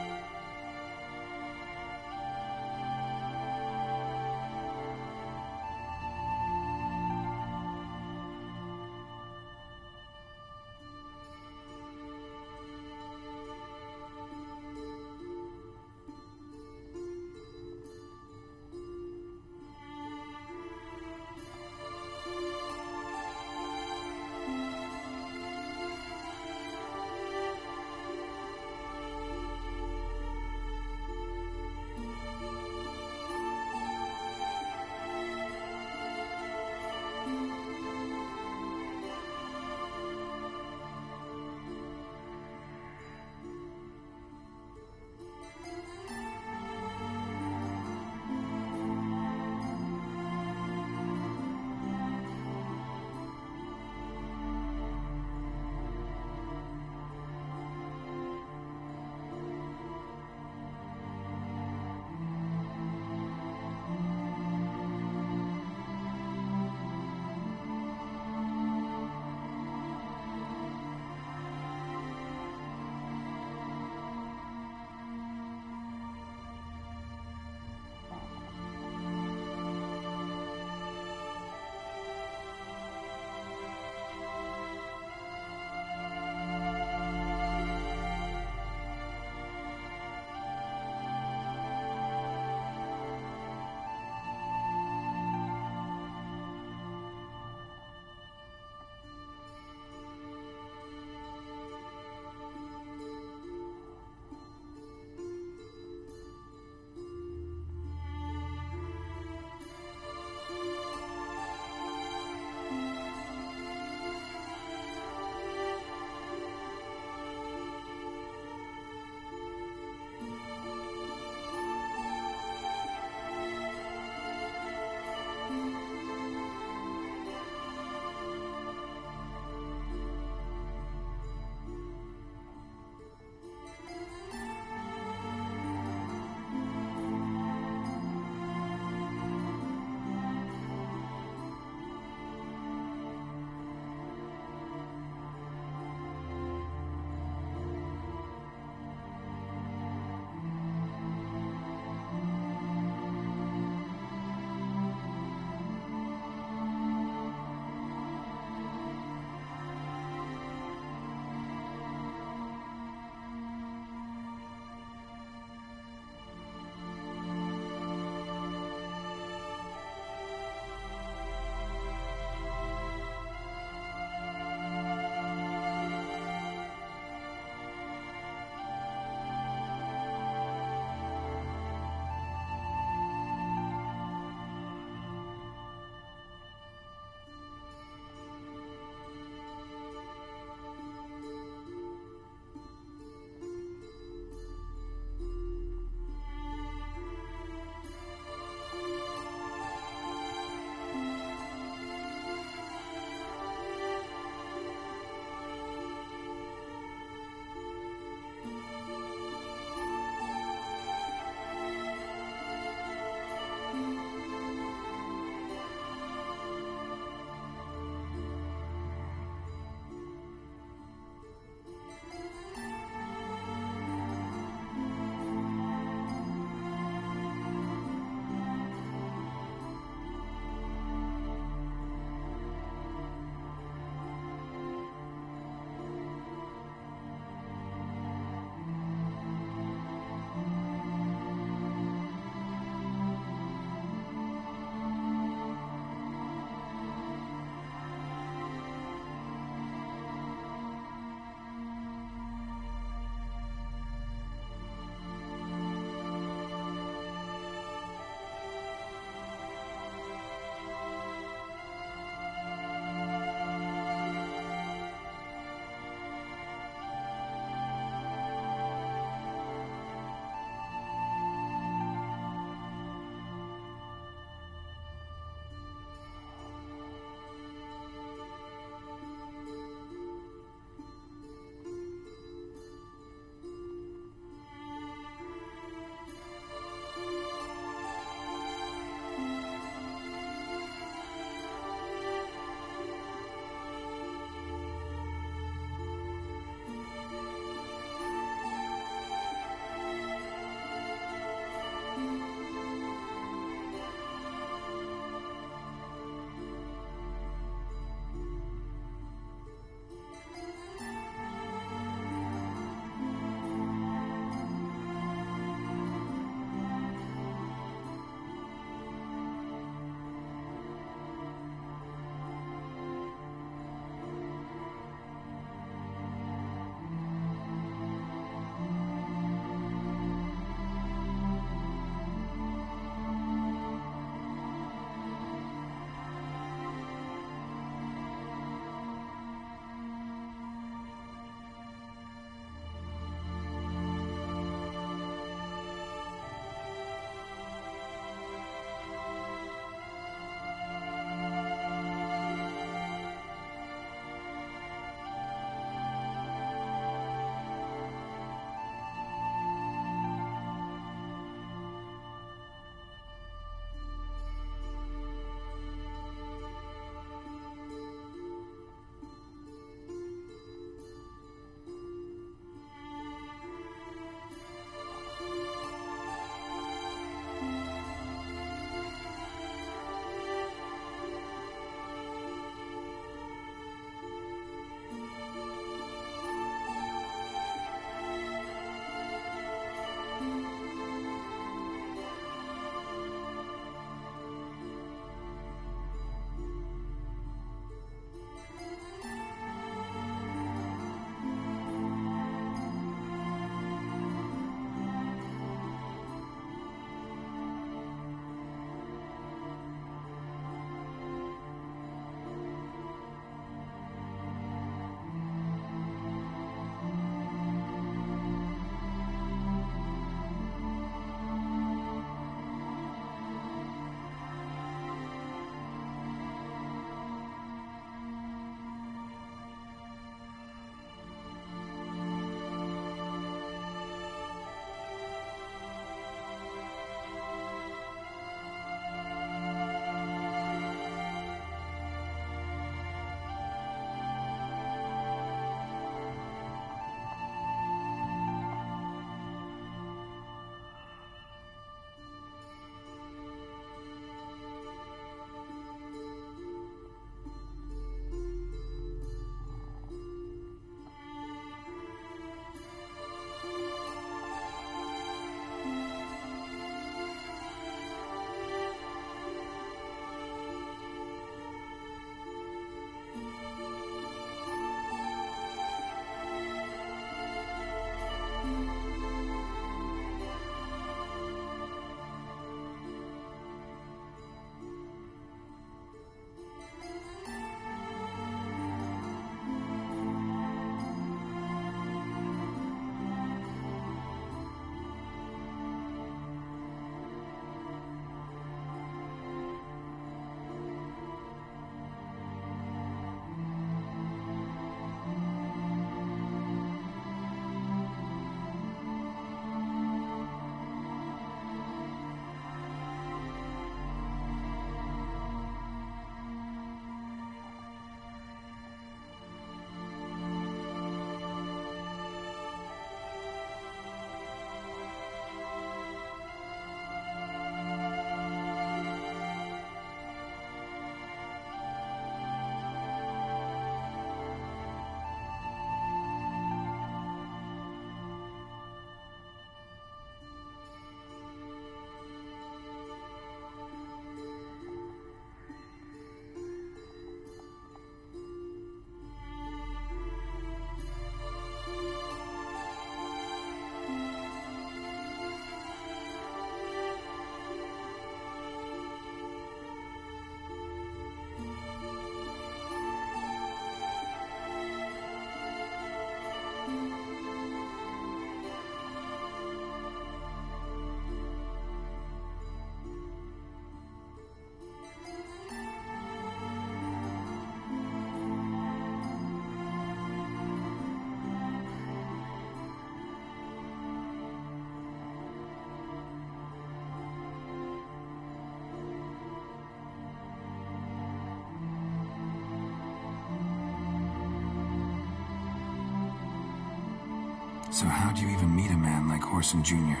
Speaker 2: So how'd you even meet a man like Whoreson Jr.?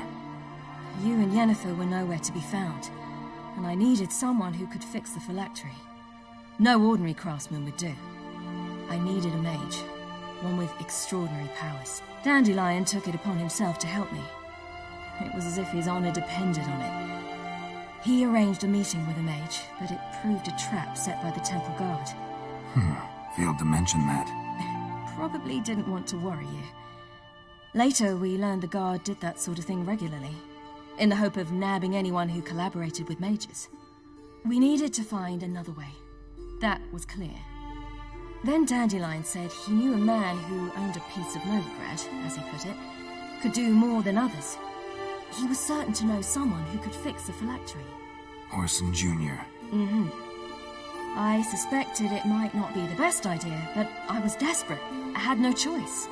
Speaker 11: You and Yennefer were nowhere to be found, and I needed someone who could fix the phylactery. No ordinary craftsman would do. I needed a mage, one with extraordinary powers. Dandelion took it upon himself to help me. It was as if his honor depended on it. He arranged a meeting with a mage, but it proved a trap set by the temple guard.
Speaker 2: Failed to mention that.
Speaker 11: Probably didn't want to worry you. Later, we learned the guard did that sort of thing regularly, in the hope of nabbing anyone who collaborated with mages. We needed to find another way. That was clear. Then Dandelion said he knew a man who owned a piece of Novigrad, as he put it, could do more than others. He was certain to know someone who could fix the phylactery.
Speaker 2: Whoreson Jr.
Speaker 11: Mm-hmm. I suspected it might not be the best idea, but I was desperate. I had no choice.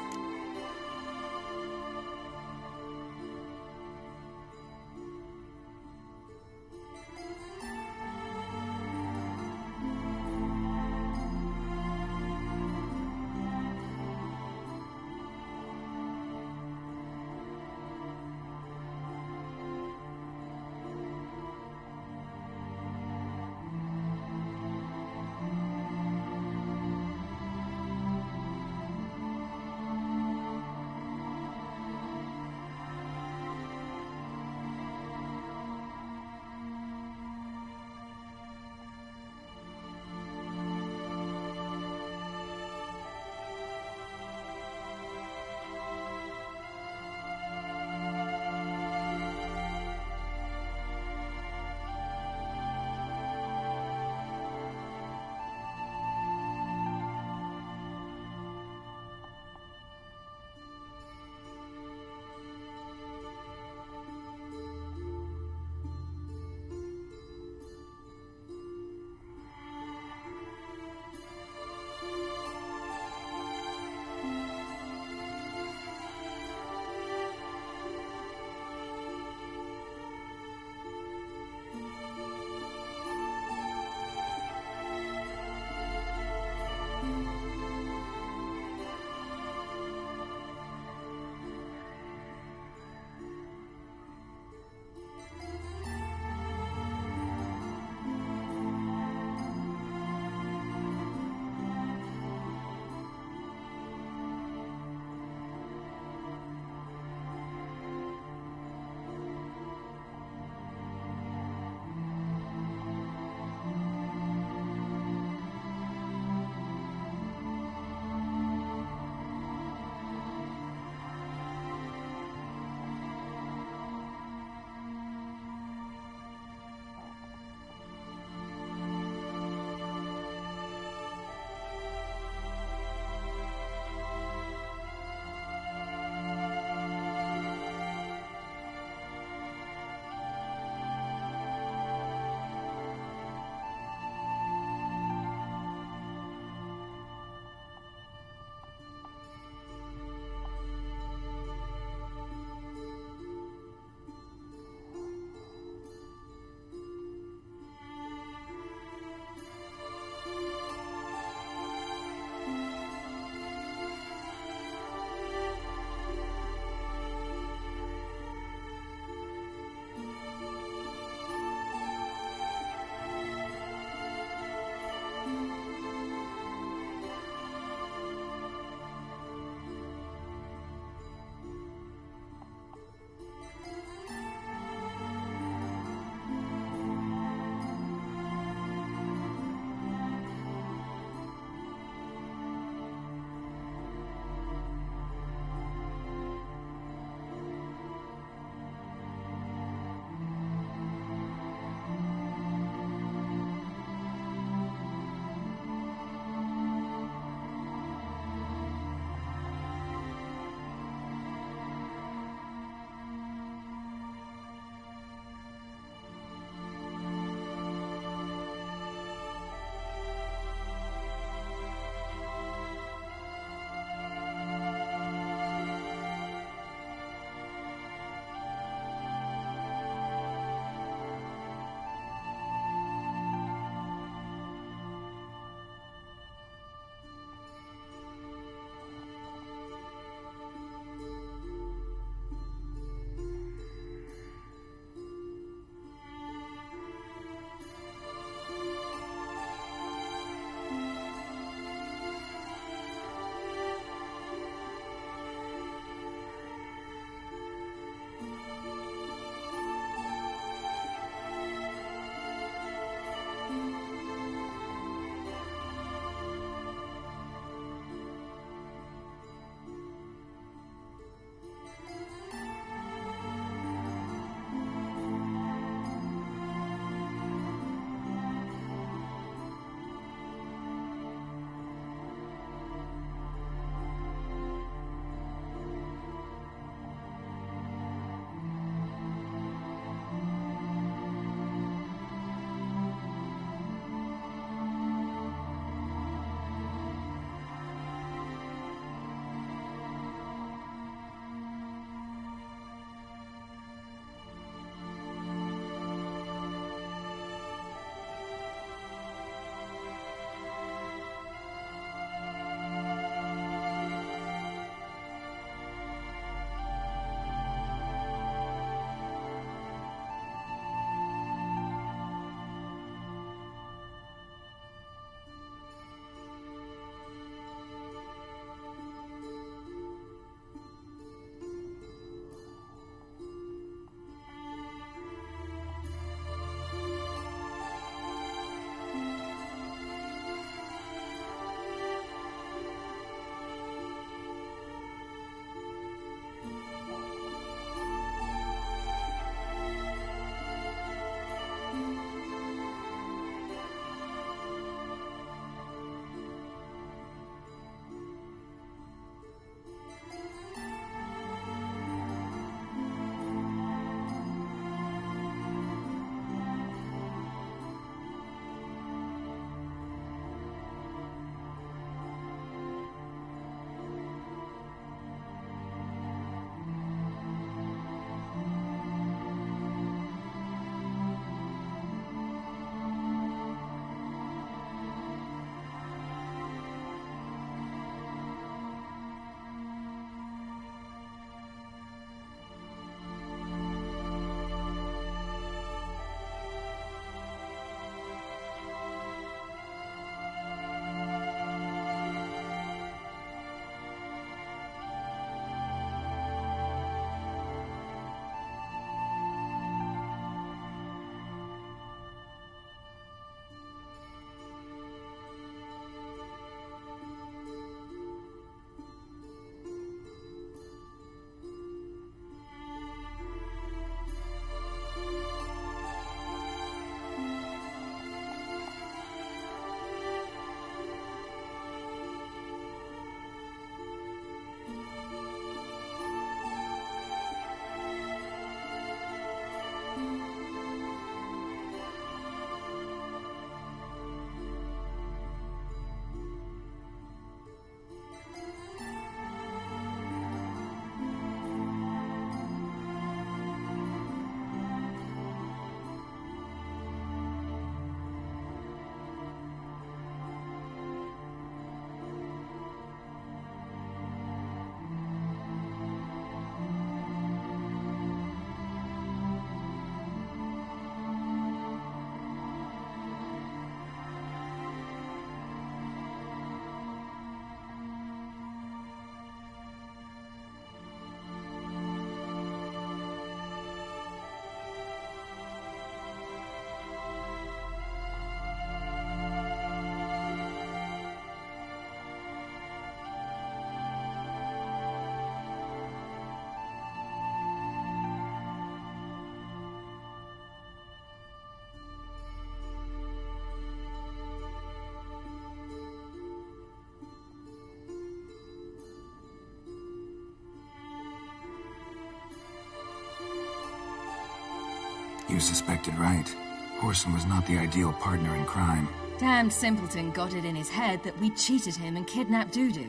Speaker 2: You suspected right. Whoreson was not the ideal partner in crime.
Speaker 11: Damned simpleton got it in his head that we cheated him and kidnapped Dudu.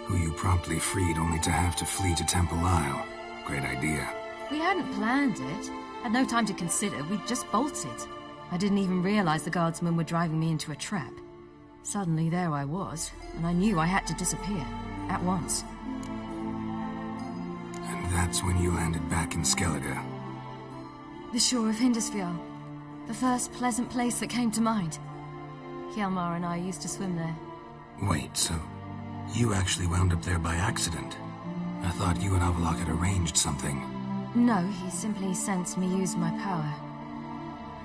Speaker 2: Who you promptly freed only to have to flee to Temple Isle. Great idea.
Speaker 11: We hadn't planned it. Had no time to consider, we just bolted. I didn't even realize the guardsmen were driving me into a trap. Suddenly there I was, and I knew I had to disappear. At once.
Speaker 2: And that's when you landed back in Skellige.
Speaker 11: The shore of Hindisfjall. The first pleasant place that came to mind. Hjalmar and I used to swim there.
Speaker 2: Wait, so you actually wound up there by accident? I thought you and Avallac'h had arranged something.
Speaker 11: No, he simply sensed me use my power.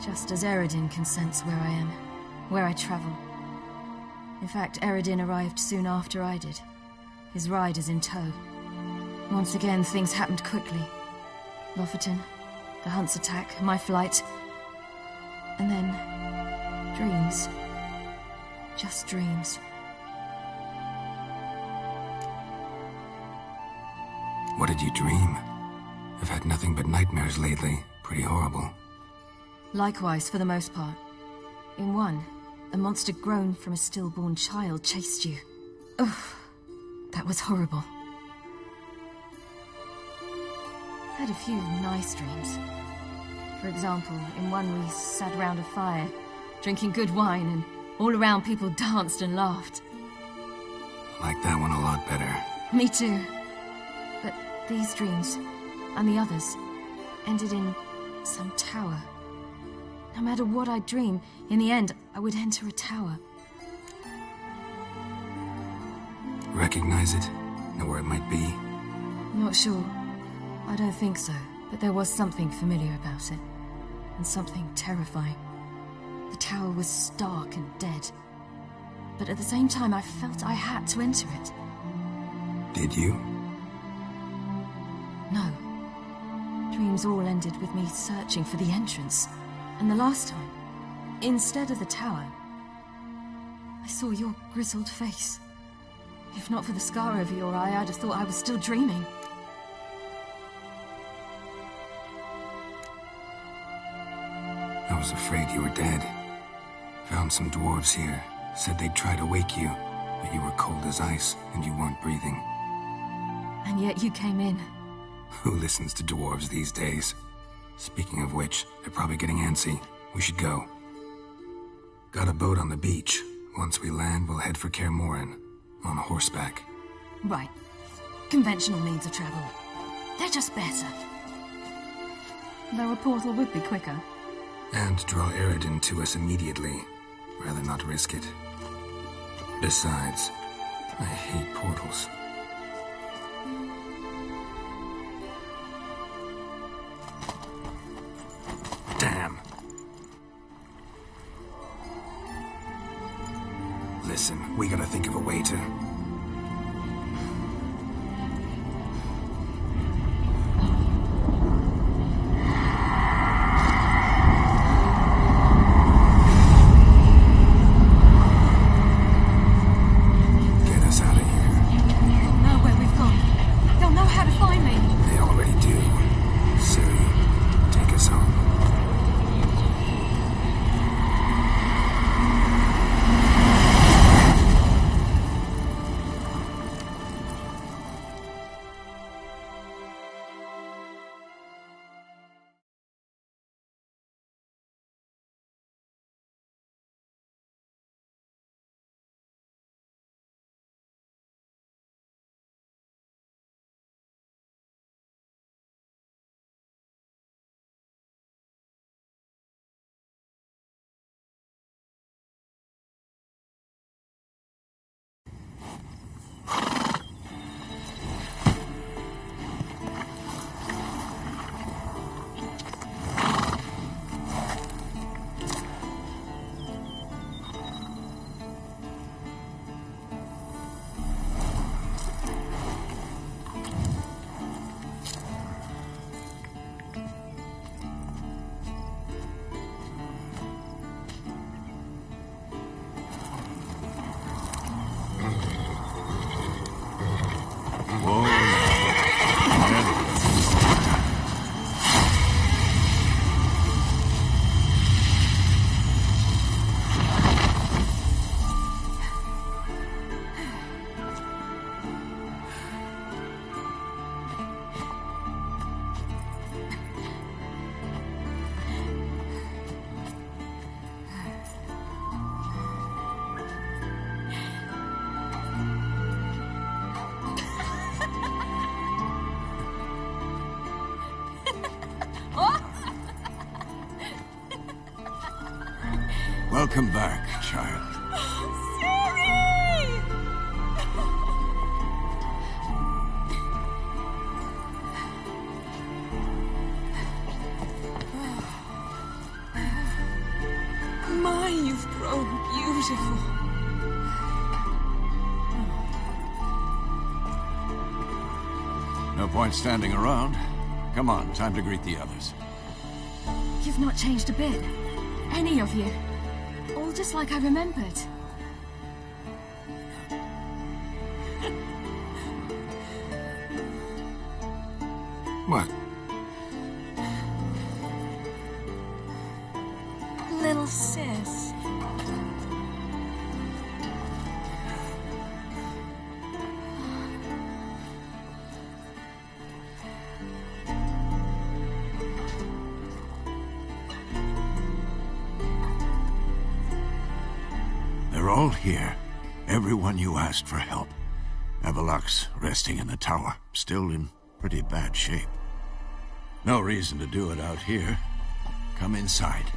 Speaker 11: Just as Eredin can sense where I am, where I travel. In fact, Eredin arrived soon after I did. His riders in tow. Once again, things happened quickly. Lofoten, the Hunt's attack, my flight. And then... dreams. Just dreams.
Speaker 2: What did you dream? I've had nothing but nightmares lately. Pretty horrible.
Speaker 11: Likewise, for the most part. In one, a monster grown from a stillborn child chased you. Ugh, that was horrible. I had a few nice dreams. For example, in one we sat around a fire, drinking good wine, and all around people danced and laughed.
Speaker 2: I like that one a lot better.
Speaker 11: Me too. But these dreams, and the others, ended in some tower. No matter what I dream, in the end, I would enter a tower.
Speaker 2: Recognize it? Know where it might be?
Speaker 11: Not sure. I don't think so, but there was something familiar about it. And something terrifying. The tower was stark and dead. But at the same time, I felt I had to enter it.
Speaker 2: Did you?
Speaker 11: No. Dreams all ended with me searching for the entrance. And the last time, instead of the tower, I saw your grizzled face. If not for the scar over your eye, I'd have thought I was still dreaming.
Speaker 2: I was afraid you were dead. Found some dwarves here. Said they'd try to wake you, but you were cold as ice and you weren't breathing.
Speaker 11: And yet you came in.
Speaker 2: Who listens to dwarves these days? Speaking of which, they're probably getting antsy. We should go. Got a boat on the beach. Once we land, we'll head for Kaer Morhen. On horseback.
Speaker 11: Right. Conventional means of travel. They're just better. Though a portal would be quicker.
Speaker 2: And draw Eredin to us immediately. Rather not risk it. Besides, I hate portals. Damn. Listen, we gotta think of a way to...
Speaker 4: Welcome back, child.
Speaker 6: My, you've grown beautiful.
Speaker 4: No point standing around. Come on, time to greet the others.
Speaker 11: You've not changed a bit. Any of you. All just like I remembered.
Speaker 2: What?
Speaker 6: Little sis.
Speaker 4: They're all here. Everyone you asked for help. Avallac'h's resting in the tower, still in pretty bad shape. No reason to do it out here. Come inside.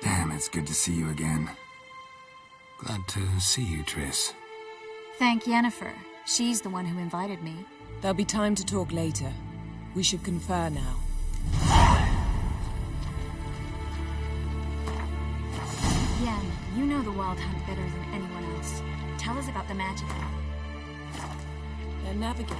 Speaker 2: Damn, it's good to see you again. Glad to see you, Triss.
Speaker 11: Thank Yennefer. She's the one who invited me.
Speaker 6: There'll be time to talk later. We should confer now.
Speaker 11: Yen, you know the Wild Hunt better than anyone else. Tell us about the magic.
Speaker 6: They're navigators.